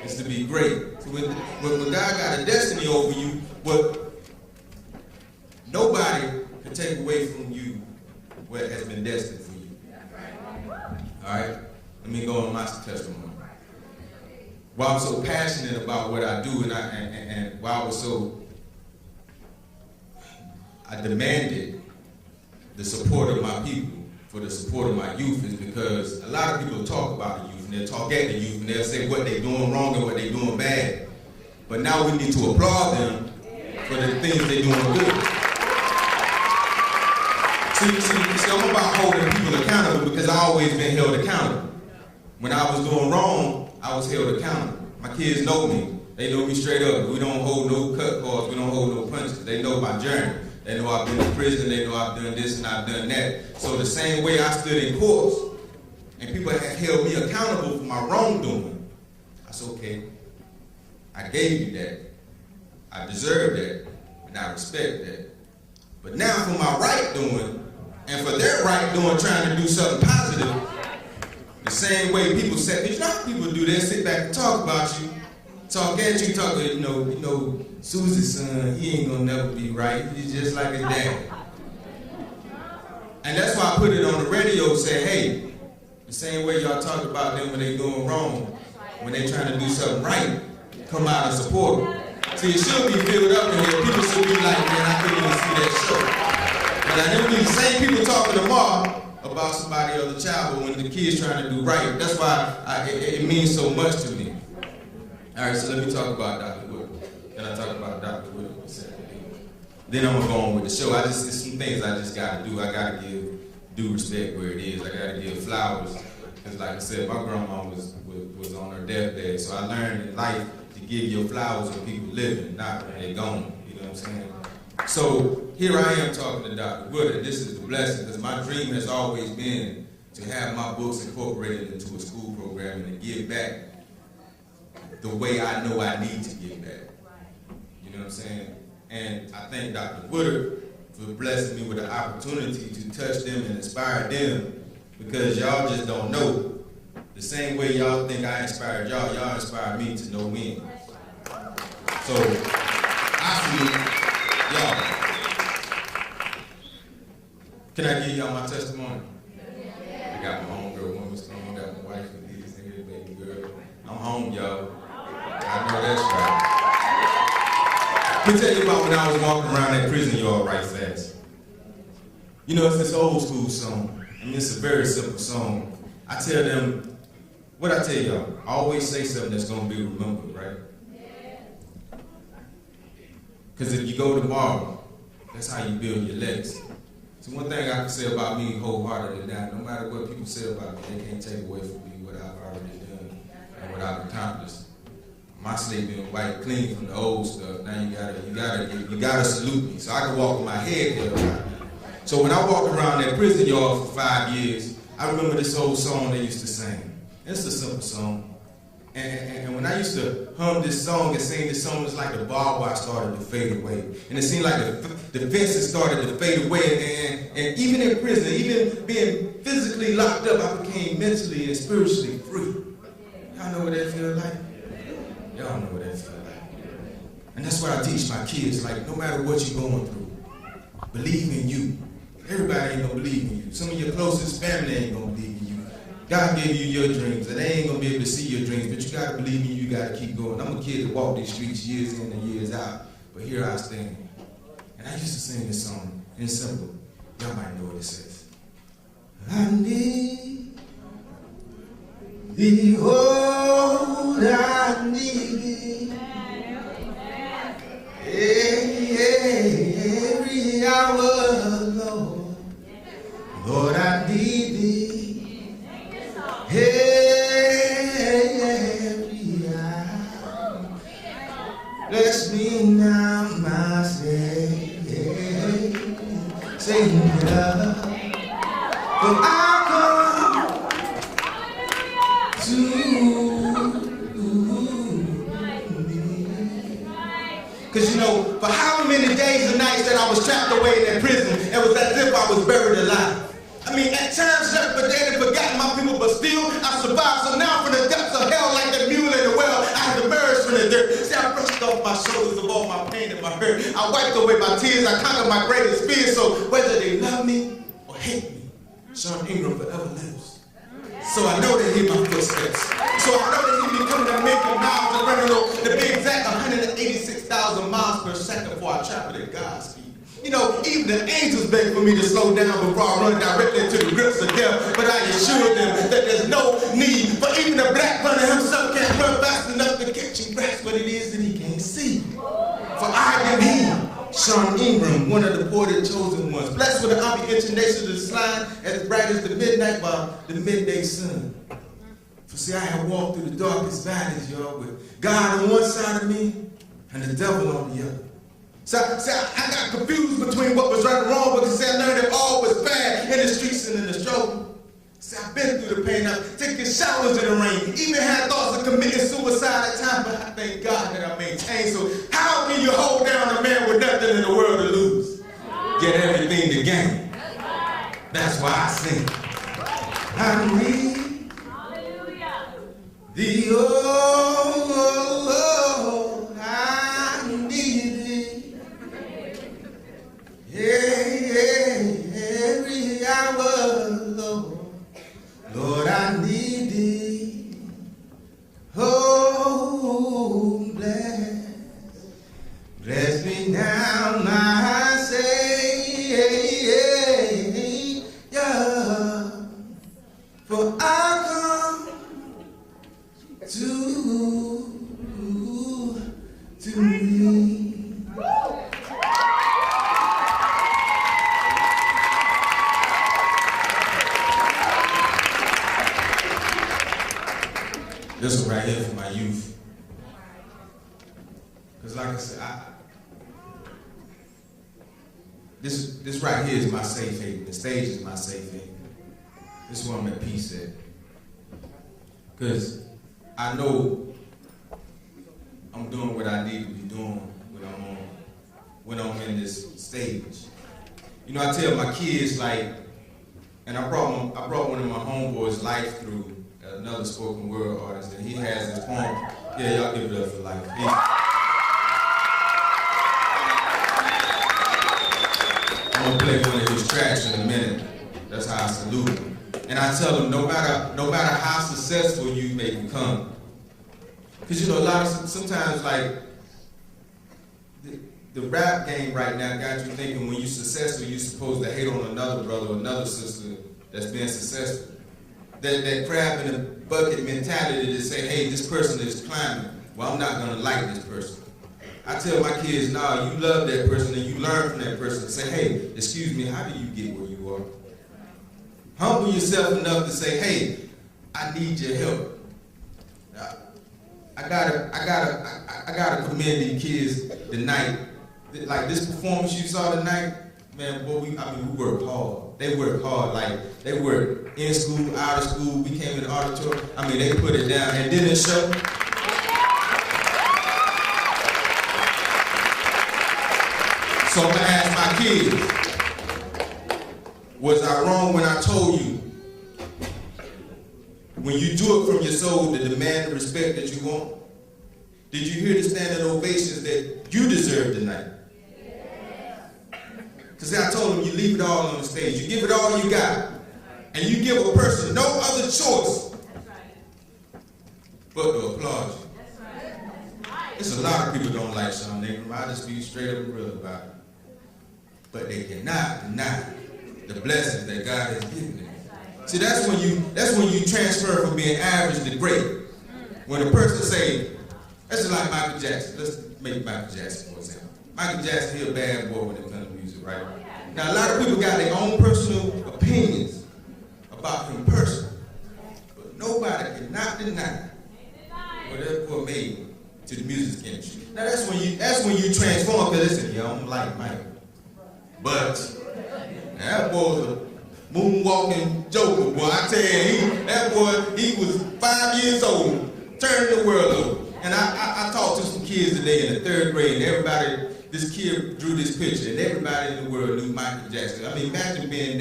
It's to be great. So when God got a destiny over you, what nobody can take away from you what has been destined for you. All right? Let me go on my testimony. Why I'm so passionate about what I do, and why I demanded the support of my people for the support of my youth is because a lot of people talk about the youth and they'll talk at the youth and they'll say what they're doing wrong and what they're doing bad. But now we need to applaud them for the things they're doing good. See, I'm about holding people accountable because I've always been held accountable. When I was doing wrong, I was held accountable. My kids know me. They know me straight up. We don't hold no cut cards. We don't hold no punches. They know my journey. They know I've been in prison. They know I've done this and I've done that. So the same way I stood in courts and people have held me accountable for my wrongdoing, I said, okay, I gave you that. I deserve that. And I respect that. But now for my right doing and for their right doing, trying to do something positive, the same way people say, because you know how people do this, sit back and talk about you, talk at you, talk, you know, Susie's son, he ain't gonna never be right. He's just like his dad. And that's why I put it on the radio, say, hey, the same way y'all talk about them when they doing wrong, when they trying to do something right, come out and support them. See, it should be filled up in here. People should be like, man, I couldn't even see that show. But I never need the same people talking tomorrow about somebody other child, but when the kid's trying to do right, that's why it means so much to me. All right, so let me talk about Dr. Wood. Can I talk about Dr. Wood? then I'm gonna go on with the show. There's some things I just gotta do. I gotta give due respect where it is. I gotta give flowers. Because like I said, my grandma was on her deathbed. So I learned in life to give your flowers when people living, not when they're gone. You know what I'm saying? So here I am talking to Dr. Wood. This is the blessing, because my dream has always been to have my books incorporated into a school program and to give back the way I know I need to give back. You know what I'm saying? And I thank Dr. Woodard for blessing me with the opportunity to touch them and inspire them, because y'all just don't know. The same way y'all think I inspired y'all, y'all inspired me to no end. So, I salute y'all. Can I give y'all my testimony? I got my homegirl, Woman Stone, I got my wife, and these niggas, baby girl. I'm home, y'all. I know that's right. Let me tell you about when I was walking around that prison yard right fast. You know, it's this old school song. I mean, it's a very simple song. I tell them, what I tell y'all, I always say something that's gonna be remembered, right? Because if you go tomorrow, that's how you build your legacy. So one thing I can say about me wholeheartedly now, no matter what people say about me, they can't take away from me what I've already done and what I've accomplished. My slate being wiped clean from the old stuff. Now you gotta salute me. So I can walk with my head held high. So when I walked around that prison yard for 5 years, I remember this old song they used to sing. It's a simple song. And when I used to hum this song and sing this song, it's like the barbed wire started to fade away. And it seemed like the fences started to fade away. And even in prison, even being physically locked up, I became mentally and spiritually free. Y'all know what that feels like? Y'all know what that feels like. And that's what I teach my kids. Like, no matter what you're going through, believe in you. Everybody ain't gonna believe in you. Some of your closest family ain't gonna believe in you. God gave you your dreams, and they ain't gonna be able to see your dreams, but you gotta believe in you, you gotta keep going. I'm a kid that walked these streets years in and years out, but here I stand. And I used to sing this song, and it's simple. Y'all might know what it says. I need the hold I need. Every hour, Lord, Lord, I need thee. Every hour, bless me now, my Savior, Savior, for I come to because you know, for how many days and nights that I was trapped away in that prison, it was as if I was buried alive. I mean, at times, but they had forgotten my people, but still, I survived. So now, from the depths of hell, like the mule in the well, I had to emerge from the dirt. See, I brushed off my shoulders of all my pain and my hurt. I wiped away my tears. I conquered my greatest fears. So whether they love me or hate me, Sean Ingram forever lives. So I know they hear my footsteps. So I know that he be coming to make them miles and running to be exact 186,000 miles per second before I travel at God's speed. You know, even the angels beg for me to slow down before I run directly into the grips of death. But I assure them that there's no need, for even the black runner himself can't run fast enough to catch and grasp what it is that he can't see. For I am he, Sean Ingram, one of the ported chosen ones, blessed with an comprehension of the slime as bright as the midnight by the midday sun. For see, I have walked through the darkest valleys, y'all, with God on one side of me and the devil on the other. So I got confused between what was right and wrong, because I learned that all was bad in the streets and in the struggle. See, I've been through the pain, I've taken showers in the rain, even had thoughts of committing suicide at times, but I thank God that I maintained. So how can you hold down a man with nothing in the world to lose? Get everything to gain. That's why I sing. I need the oh, I need thee. Every hour, Lord, Lord, I need thee. Oh, bless me now, my Savior, for I come to This one right here for my youth. Because like I said, this right here is my safe haven. The stage is my safe haven. This is where I'm at peace at. Because I know I'm doing what I need to be doing when I'm in this stage. You know, I tell my kids, like, and I brought one of my homeboys, Life, through, another spoken word artist, and he has his poem. Yeah, y'all give it up for Life. I'm gonna play one of his tracks in a minute. That's how I salute him. And I tell them, no matter how successful you may become, because you know, sometimes like the rap game right now got you thinking when you're successful, you're supposed to hate on another brother or another sister that's been successful. That crab in the bucket mentality to say, hey, this person is climbing. Well, I'm not gonna like this person. I tell my kids, nah, you love that person and you learn from that person. Say, hey, excuse me, how do you get where you are? Humble yourself enough to say, hey, I need your help. I gotta commend these kids tonight. Like this performance you saw tonight, man, boy, we worked hard. They worked hard, like they worked in school, out of school. We came in the auditorium. I mean, they put it down and didn't show. So I'm gonna ask my kids, was I wrong when I told you, when you do it from your soul to demand the respect that you want? Did you hear the standing ovations that you deserve tonight? Because I told them you leave it all on the stage. You give it all you got. And you give a person no other choice but to applaud you. There's a lot of people don't like Sean Ingram. I'll just be straight up and real about it. But they cannot deny the blessings that God has given them. See, that's when you transfer from being average to great. When a person say, that's just like Michael Jackson. Let's make Michael Jackson, for example. Michael Jackson, he a bad boy when it comes to music, right? Now, a lot of people got their own personal opinions about him personally. But nobody cannot deny what that boy made to the music industry. Now, that's when you transform, because they say, yeah, I don't like Michael. But that boy was a moonwalking joker, boy. I tell you, that boy, he was 5 years old, turning the world over. And I talked to some kids today in the 3rd grade, and everybody, this kid drew this picture, and everybody in the world knew Michael Jackson. I mean, imagine being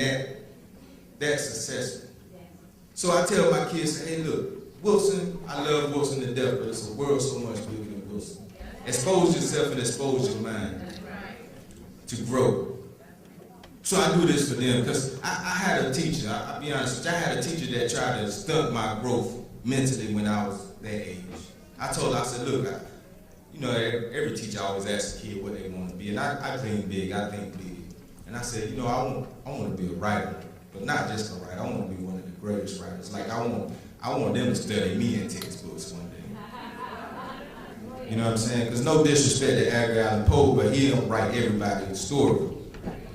that successful. So I tell my kids, hey, look, Wilson, I love Wilson to death, but it's a world so much bigger than Wilson. Expose yourself and expose your mind to grow. So I do this for them, because I had a teacher, I'll be honest with you, I had a teacher that tried to stunt my growth mentally when I was that age. I told her, I said, look, you know, every teacher always asks a kid what they want to be, and I dream big, I think big. And I said, you know, I want to be a writer, but not just a writer, I want to be one of the greatest writers. Like, I want them to study me in textbooks one day. You know what I'm saying? Because no disrespect to Edgar Allan Poe, but he don't write everybody's story.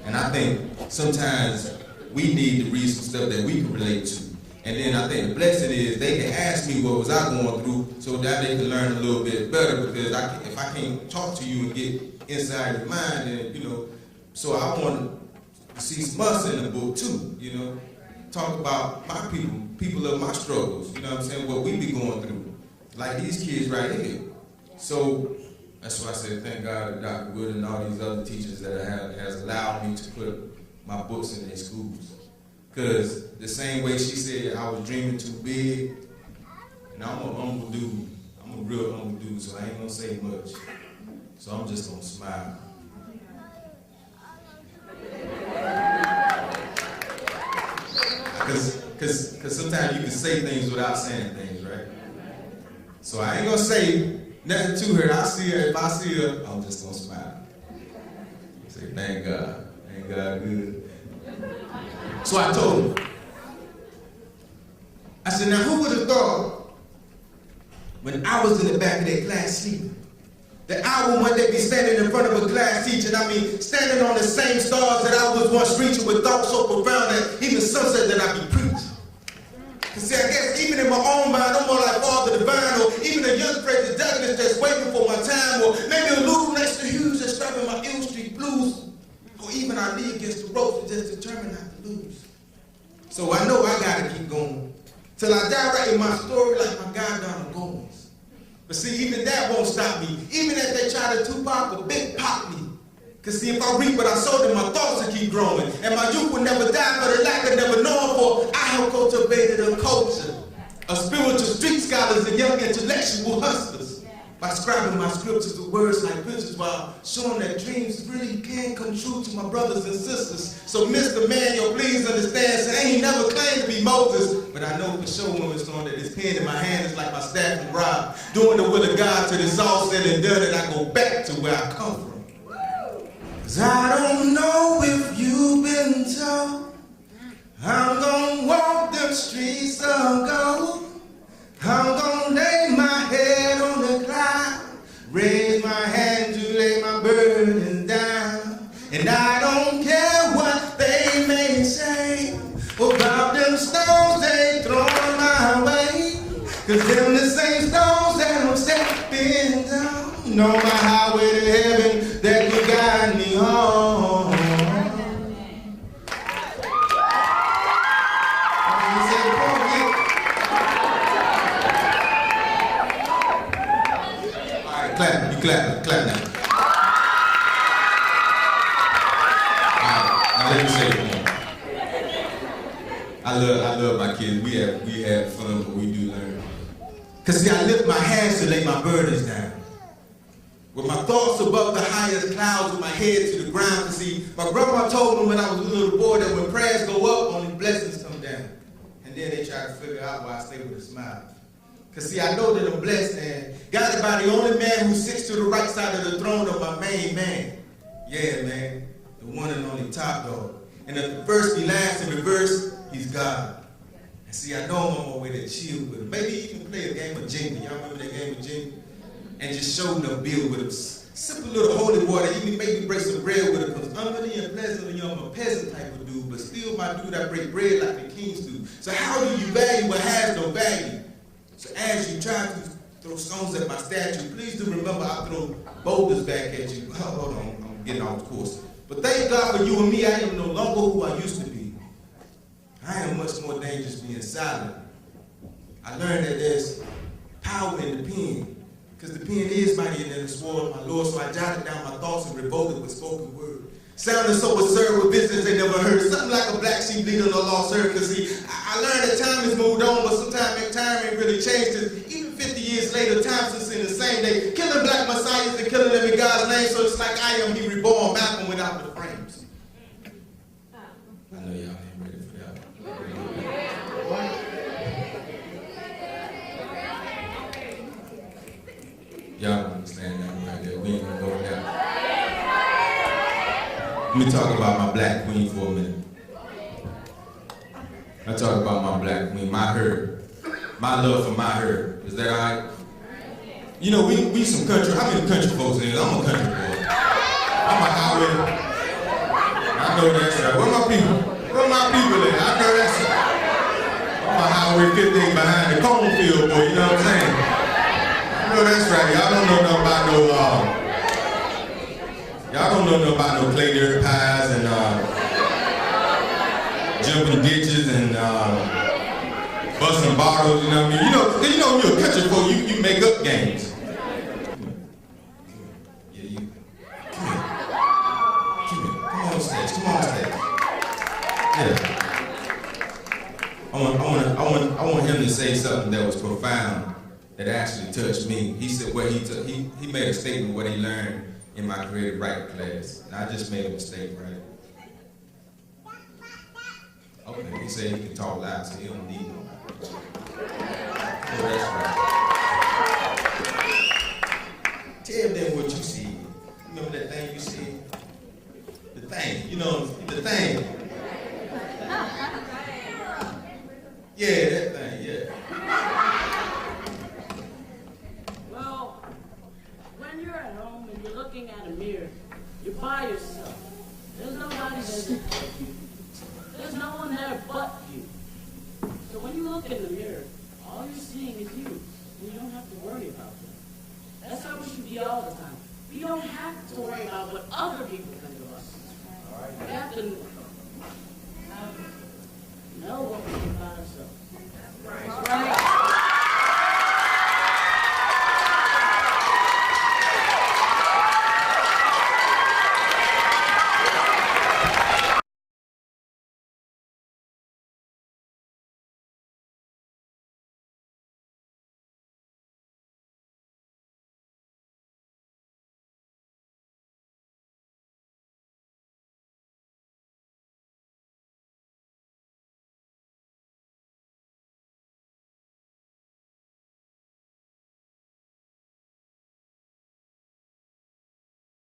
And I think sometimes we need to read some stuff that we can relate to. And then I think the blessing is they can ask me what was I going through so that they can learn a little bit better, because if I can't talk to you and get inside your mind, then, you know, so I want to see some us in the book too, you know. Talk about my people of my struggles, you know what I'm saying, what we be going through, like these kids right here. So that's why I said thank God to Dr. Wood and all these other teachers that has allowed me to put my books in their schools. Because the same way she said I was dreaming too big, and I'm a humble dude. I'm a real humble dude, so I ain't gonna say much. So I'm just gonna smile. Because sometimes you can say things without saying things, right? So I ain't gonna say nothing to her. I see her. If I see her, I'm just gonna smile. Say, thank God. Thank God good. So I told her. I said, now who would have thought when I was in the back of that class sleeping, that I would one day be standing in front of a class teaching, I mean, standing on the same stars that I was once reaching with thoughts so profound that even some said that I be preaching. Because see, I guess even in my own mind, I'm more like Father Divine, or even a young Frederick Douglass that's waiting for my time, or maybe a little next to Hughes that's strapping my Ill Street blues, or even I lean against the ropes and just determined not to lose. So I know I gotta keep going, till I die writing my story like my guy Donald Goins. But see, even that won't stop me, even if they try to Tupac or Big Pop me. Cause see, if I reap what I sow, then my thoughts will keep growing. And my youth will never die for the lack of never knowing, for I have cultivated a culture of spiritual street scholars and young intellectual hustlers by scribing my scriptures with words like pictures while showing that dreams really can come true to my brothers and sisters. So Mr. Manuel, please understand, so I ain't never claimed to be Moses, but I know for sure when it's on that this pen in my hand is like my staff and rod, doing the will of God till it's all said and done and I go back to where I come from. I don't know if you've been told I'm gonna walk them streets of gold. I'm gonna lay my head on the cloud, raise my hand to lay my burden down. And I don't care what they may say about them stones they throw my way, cause them the same stones that I'm stepping down on my highway to heaven that will guide me home. All right, clap, you clap now. All right, now let me say it more. I love my kids. We have fun, but we do learn. Cause see, I lift my hands to lay my burdens down. With my thoughts above the highest clouds, with my head to the ground. To see, my grandma told me when I was a little boy that when prayers go up, only blessings come down. And then they try to figure out why I stay with a smile. Cause see, I know that I'm blessed and guided by the only man who sits to the right side of the throne of my main man. Yeah, man, the one and only top dog. And if the first be last in reverse, he's God. And see, I know I'm on my way to chill with him. Maybe even play a game of Jenga. Y'all remember that game of Jenga? And just show them bill with them. Simple little holy water, even maybe break some bread with them. Because unwilling and pleasantly, I'm a peasant type of dude, but still my dude, I break bread like the kings do. So how do you value what has no value? So as you try to throw stones at my statue, please do remember I throw boulders back at you. Oh, hold on, I'm getting off course. But thank God for you and me, I am no longer who I used to be. I am much more dangerous being silent. I learned that there's power in the pen. Because the pen is mightier than the sword of my Lord, so I jotted down my thoughts and revolted with spoken word. Sounding so absurd with business they never heard. Something like a black sheep leading a lost herd. Because see, I learned that time has moved on, but sometimes time ain't really changed. Even 50 years later, time still seems the same. They killing black messiahs and killing them in God's name, so it's like I am he reborn, Malcolm without the frames. I know y'all ain't ready for that. Y'all don't understand that right there. We ain't gonna go there. Let me talk about my black queen for a minute. I talk about my black queen, my herd. My love for my herd. Is that all right? You know, we some country, how many country folks in here? I'm a country boy. I'm a highway. I know that's right. Where my people? Where my people at? I know that's right. I'm a highway 15 behind the cornfield, boy, you know what I'm saying? No, that's right. Y'all don't know nothing about y'all don't know nothing about no clay dirt pies and jumping ditches and busting bottles. You know what I mean? You know, when you're a country folk, you make up games. Yeah, you. Come here. Come on stage. Yeah. I want him to say something that was profound. That actually touched me. He said what he made a statement what he learned in my creative writing class. And I just made a mistake, right? Okay, he said he can talk loud, so he don't need nobody. Oh, that's right. Tell them what you see. Remember that thing you see? The thing, you know, the thing. Yeah, that thing, yeah. You're at home and you're looking at a mirror. You're by yourself. There's nobody there. There's no one there but you. So when you look in the mirror, All you're seeing is you. And you don't have to worry about them. That's how we should be all the time. We don't have to worry about what other people think of us. We have to